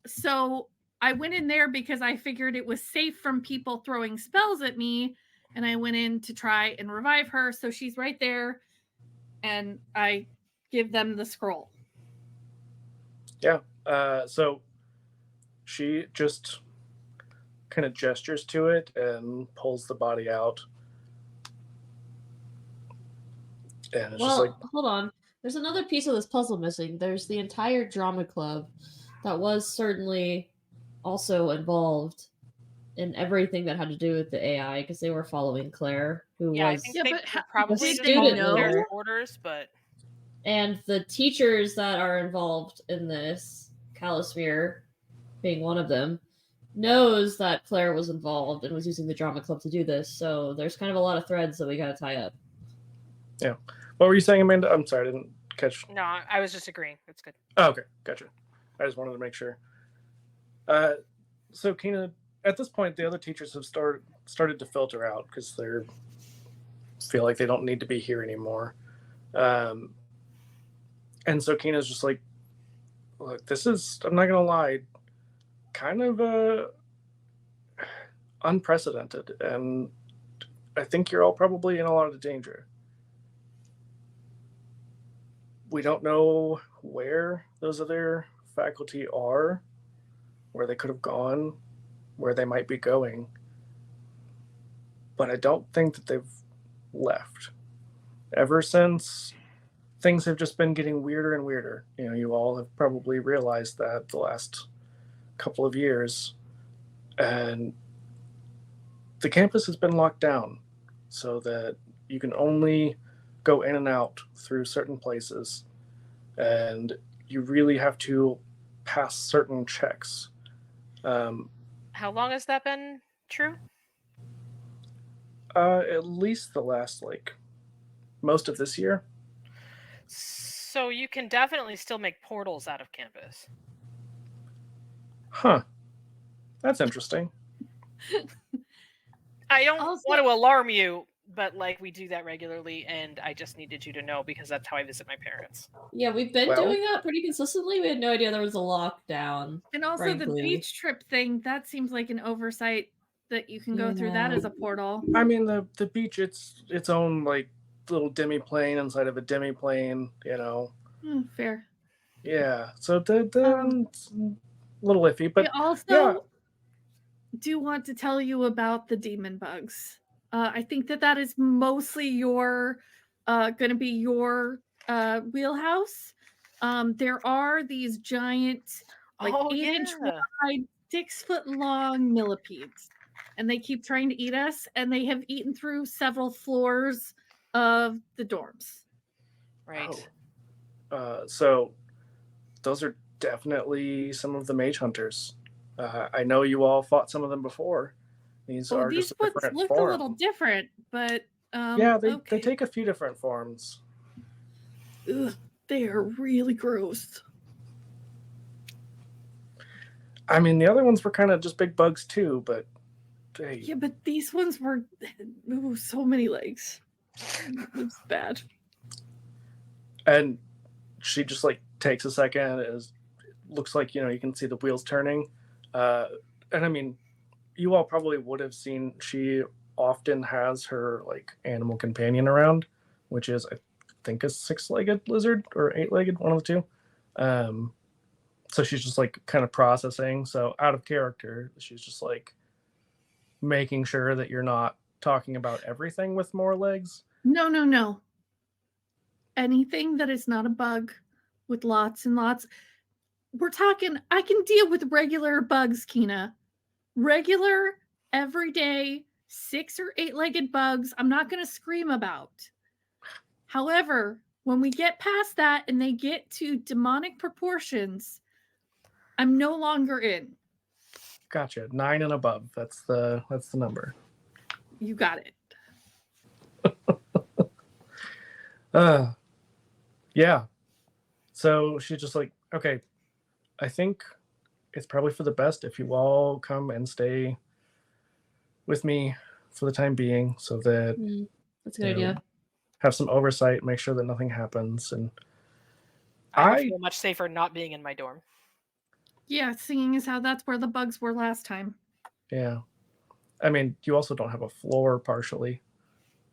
so I went in there because I figured it was safe from people throwing spells at me, and I went in to try and revive her. So she's right there. and I give them the scroll. Yeah. So she just kind of gestures to it and pulls the body out. And it's just like, hold on. There's another piece of this puzzle missing. There's the entire drama club that was certainly also involved in everything that had to do with the AI because they were following Claire, who Yeah, I was think they but probably did just they followed know? Claire's orders, but and the teachers that are involved in this, Calismere being one of them, knows that Claire was involved and was using the drama club to do this. So there's kind of a lot of threads that we gotta tie up. Yeah. What were you saying, Amanda? I'm sorry, I didn't catch. No, I was just agreeing. That's good. Oh, okay, gotcha. I just wanted to make sure. So Kina, at this point, the other teachers have started to filter out because they feel like they don't need to be here anymore. And so Kina's just like, look, this is, I'm not gonna lie, kind of unprecedented, and I think you're all probably in a lot of danger. We don't know where those other faculty are, where they could have gone, where they might be going, but I don't think that they've left. Ever since, things have just been getting weirder and weirder. You know, you all have probably realized that the last couple of years, and the campus has been locked down so that you can only go in and out through certain places, and you really have to pass certain checks. How long has that been true? At least the last, most of this year. So you can definitely still make portals out of campus. Huh. That's interesting. I don't Also- want to alarm you, but we do that regularly, and I just needed you to know because that's how I visit my parents. Yeah, we've been doing that pretty consistently. We had no idea there was a lockdown. And also frankly. the beach trip thing, that seems like an oversight that you can go through that as a portal. I mean, the beach, it's its own little demi-plane inside of a demi-plane, you know. Fair. Yeah, so it's a little iffy, but I also do want to tell you about the demon bugs. I think that is mostly your going to be your wheelhouse. There are these giant, 8-inch wide, 6-foot long millipedes, and they keep trying to eat us, and they have eaten through several floors of the dorms. Right. So those are definitely some of the mage hunters. I know you all fought some of them before. These are these just a ones different look form. a little different, but yeah, they take a few different forms. Ugh, they are really gross. I mean, the other ones were kind of just big bugs too, but hey. Yeah, but these ones were so many legs. It's bad. And she just takes a second. It looks like you can see the wheels turning, and I mean, you all probably would have seen she often has her animal companion around, which is I think a 6-legged lizard or 8-legged, one of the two. So she's just kind of processing. So out of character, she's just making sure that you're not talking about everything with more legs. No. Anything that is not a bug with lots and lots. We're talking, I can deal with regular bugs, Kina. Regular, everyday, 6 or 8-legged bugs, I'm not going to scream about. However, when we get past that and they get to demonic proportions, I'm no longer in. Gotcha. 9 and above. That's the number. You got it. Yeah. So she's just okay, I think it's probably for the best if you all come and stay with me for the time being, so that that's a good idea. Have some oversight, make sure that nothing happens, and I would feel much safer not being in my dorm. Yeah, seeing as how that's where the bugs were last time. Yeah. I mean, you also don't have a floor partially.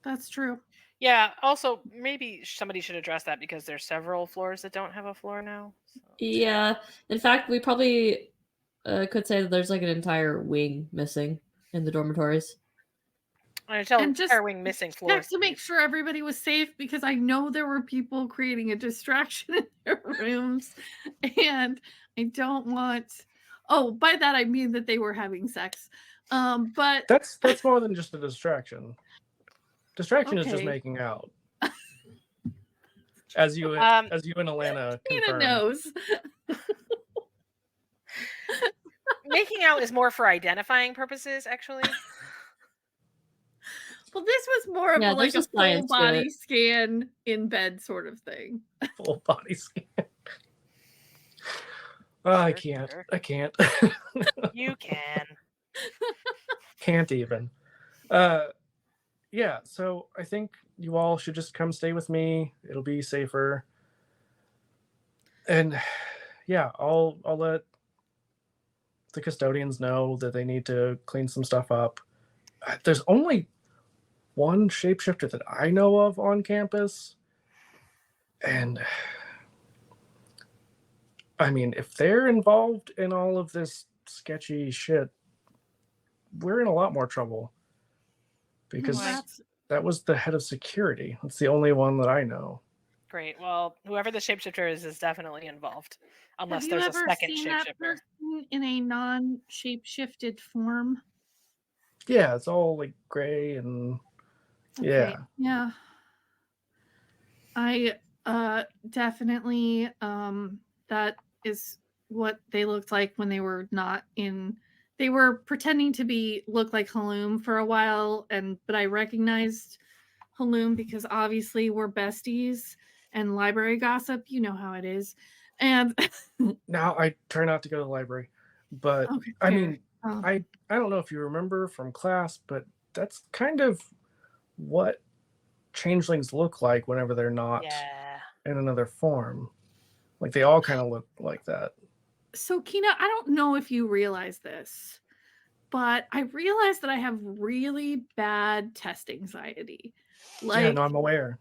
That's true. Yeah, also, maybe somebody should address that because there's several floors that don't have a floor now. So. Yeah. In fact, we probably could say that there's like an entire wing missing in the dormitories. And just wing missing floors to make sure everybody was safe, because I know there were people creating a distraction in their rooms, and I don't want. Oh, by that I mean that they were having sex. But that's more than just a distraction. Distraction is just making out. As you and Alana confirmed. knows. Making out is more for identifying purposes, actually. Well, this was more of like a full body scan in bed sort of thing. Full body scan. Oh, I can't. I can't. You can. Can't even. Yeah, so I think you all should just come stay with me. It'll be safer. And yeah, I'll let the custodians know that they need to clean some stuff up. There's only one shapeshifter that I know of on campus. And I mean, if they're involved in all of this sketchy shit, we're in a lot more trouble. Because that was the head of security. That's the only one that I know. Great. Well, whoever the shapeshifter is definitely involved. Unless there's a second shapeshifter. In a non-shapeshifted form? Yeah, it's all like gray and yeah. Yeah. I definitely that is what they looked like when they were not in. They were pretending to look like Haloom for a while, but I recognized Haloom because obviously we're besties and library gossip. You know how it is. And now I try not to go to the library, but I mean, I don't know if you remember from class, but that's kind of what changelings look like whenever they're not in another form. Like they all kind of look like that. So Kina, I don't know if you realize this, but I realized that I have really bad test anxiety. Yeah, no, I'm aware.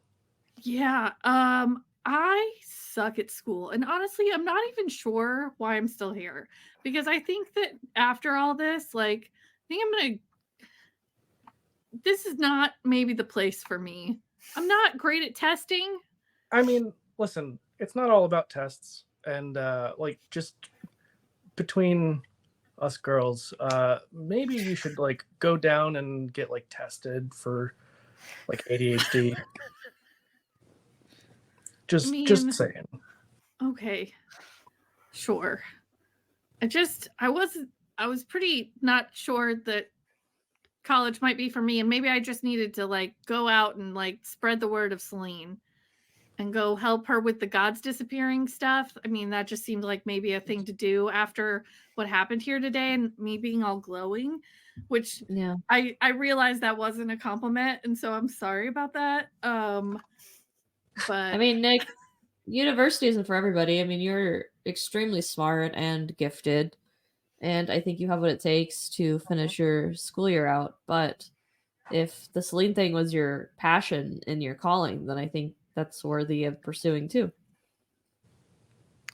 Yeah, I suck at school, and honestly, I'm not even sure why I'm still here, because I think that after all this, like, this is not maybe the place for me. I'm not great at testing. I mean, listen, it's not all about tests, and like just between us girls, maybe you should like go down and get like tested for like ADHD. Just saying. Okay. Sure. I was pretty not sure that college might be for me, and maybe I just needed to like go out and like spread the word of Celine and go help her with the gods disappearing stuff. I mean, that just seemed like maybe a thing to do after what happened here today and me being all glowing, which I realized that wasn't a compliment, and so I'm sorry about that. But I mean, Nick, university isn't for everybody. I mean, you're extremely smart and gifted, and I think you have what it takes to finish your school year out. But if the Celine thing was your passion and your calling, then I think that's worthy of pursuing too.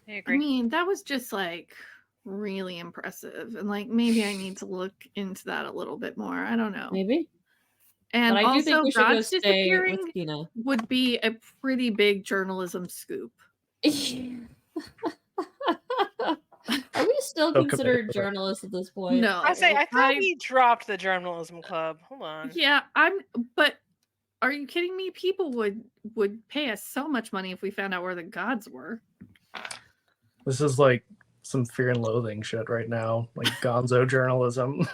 I agree. I mean, that was just like really impressive, and like maybe I need to look into that a little bit more. I don't know. Maybe. And but I do think we should go stay with Tina. Would be a pretty big journalism scoop. Are we still considered journalists at this point? No. I thought we dropped the journalism club. Hold on. Yeah, but are you kidding me? People would pay us so much money if we found out where the gods were. This is like some Fear and Loathing shit right now, like gonzo journalism.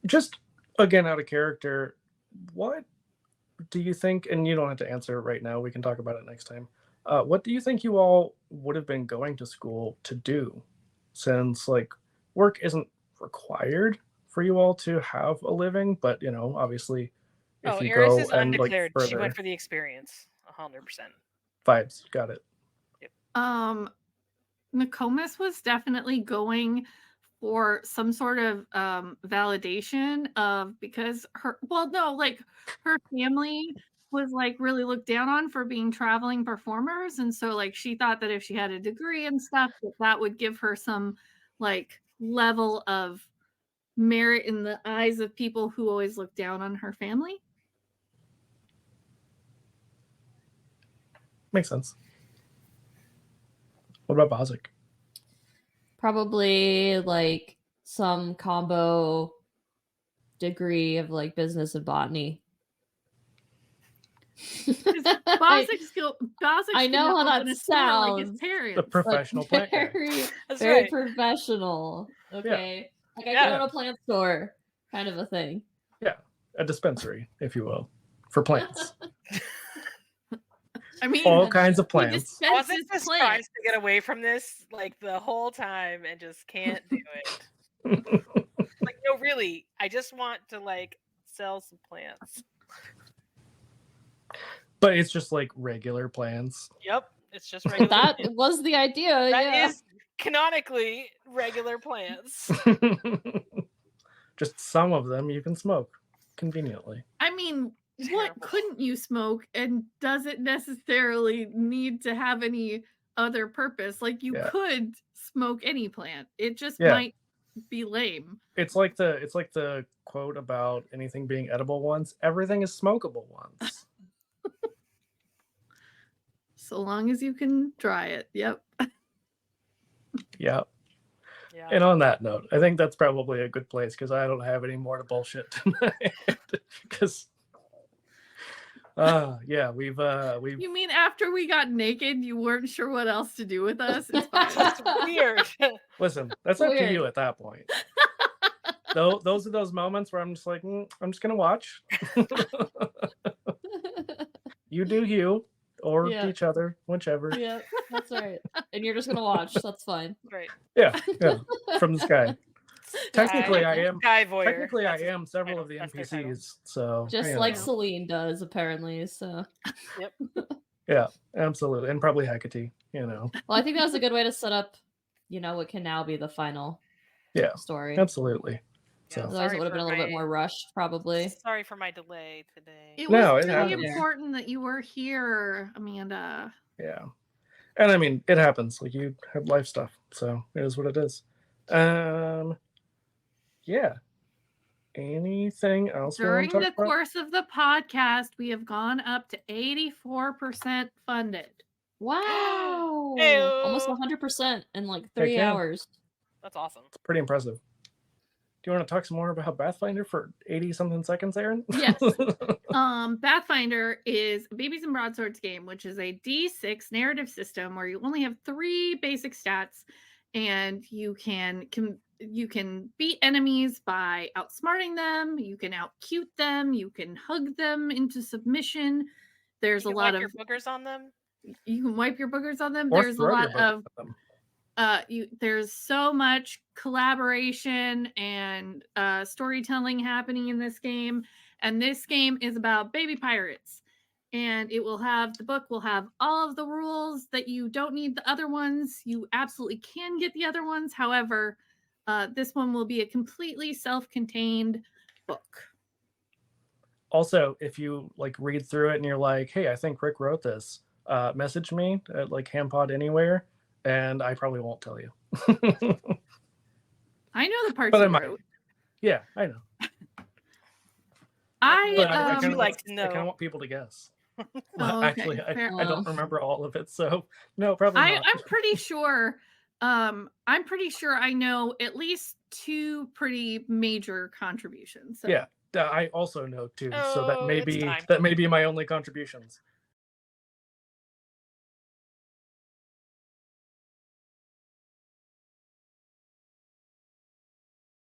Just again, out of character, what do you think, and you don't have to answer right now, we can talk about it next time. What do you think you all would have been going to school to do, since like work isn't required for you all to have a living, but you know, obviously if you Eris go is and undeclared. Like she went for the experience. 100%. Vibes, got it. Nokomis was definitely going for some sort of validation of, because her her family was like really looked down on for being traveling performers, and so like she thought that if she had a degree and stuff that would give her some like level of merit in the eyes of people who always look down on her family. Makes sense. What about Bozic? Probably like some combo degree of like business and botany. I know how that sounds. Like his parents. The professional plant guy. Very professional. Okay. Yeah. Like I go to a plant store, kind of a thing. Yeah, a dispensary, if you will, for plants. I mean, all kinds of plants. I wasn't just trying to get away from this like the whole time and just can't do it. Like, no, really, I just want to like sell some plants. But it's just like regular plants. Yep, it's just regular. That was the idea. That is canonically regular plants. Just some of them you can smoke conveniently. I mean, what couldn't you smoke, and does it necessarily need to have any other purpose? Like you could smoke any plant. It just might be lame. It's like the quote about anything being edible once. Everything is smokable once. So long as you can try it. Yep. Yeah. And on that note, I think that's probably a good place because I don't have any more to bullshit tonight. Because we've You mean after we got naked, you weren't sure what else to do with us? It's fine. That's weird. Listen, that's up to you at that point. Those are those moments where I'm just like, I'm just gonna watch. You do you. Or each other, whichever. Yeah, that's right. And you're just gonna watch. That's fine. Right. Yeah. From the sky. Technically, I am. Sky voyeur. Technically, I am several of the NPCs. So just like Celine does, apparently. So. Yep. Yeah, absolutely, and probably Hecate. Well, I think that was a good way to set up, what can now be the final. Story. Absolutely. So otherwise, it would have been a little bit more rushed, probably. Sorry for my delay today. It was really important that you were here, Amanda. Yeah, and I mean, it happens. Like you have life stuff, so it is what it is. Yeah. Anything else? During the course of the podcast, we have gone up to 84% funded. Wow! Hey-o. Almost 100% in like 3 hours. That's awesome. It's pretty impressive. Do you want to talk some more about Pathfinder for 80-something seconds, Aaron? Yes. Pathfinder is a Babies and Broadswords game, which is a D6 narrative system where you only have 3 basic stats, and you can beat enemies by outsmarting them. You can outcute them. You can hug them into submission. There's a lot of your boogers on them. You can wipe your boogers on them. Or There's a lot of them. There's so much collaboration and storytelling happening in this game, and this game is about baby pirates, and the book will have all of the rules that you don't need the other ones. You absolutely can get the other ones. However, this one will be a completely self-contained book. Also, if you like read through it and you're like, hey, I think Rick wrote this, message me at like Hampod Anywhere. And I probably won't tell you. I know the parts you wrote. Yeah, I know. I would like to know. I kind of want people to guess. Oh, okay. Actually, I don't remember all of it, so no, probably not. I'm pretty sure. I'm pretty sure I know at least 2 pretty major contributions. So. Yeah, I also know 2, so that may be my only contributions.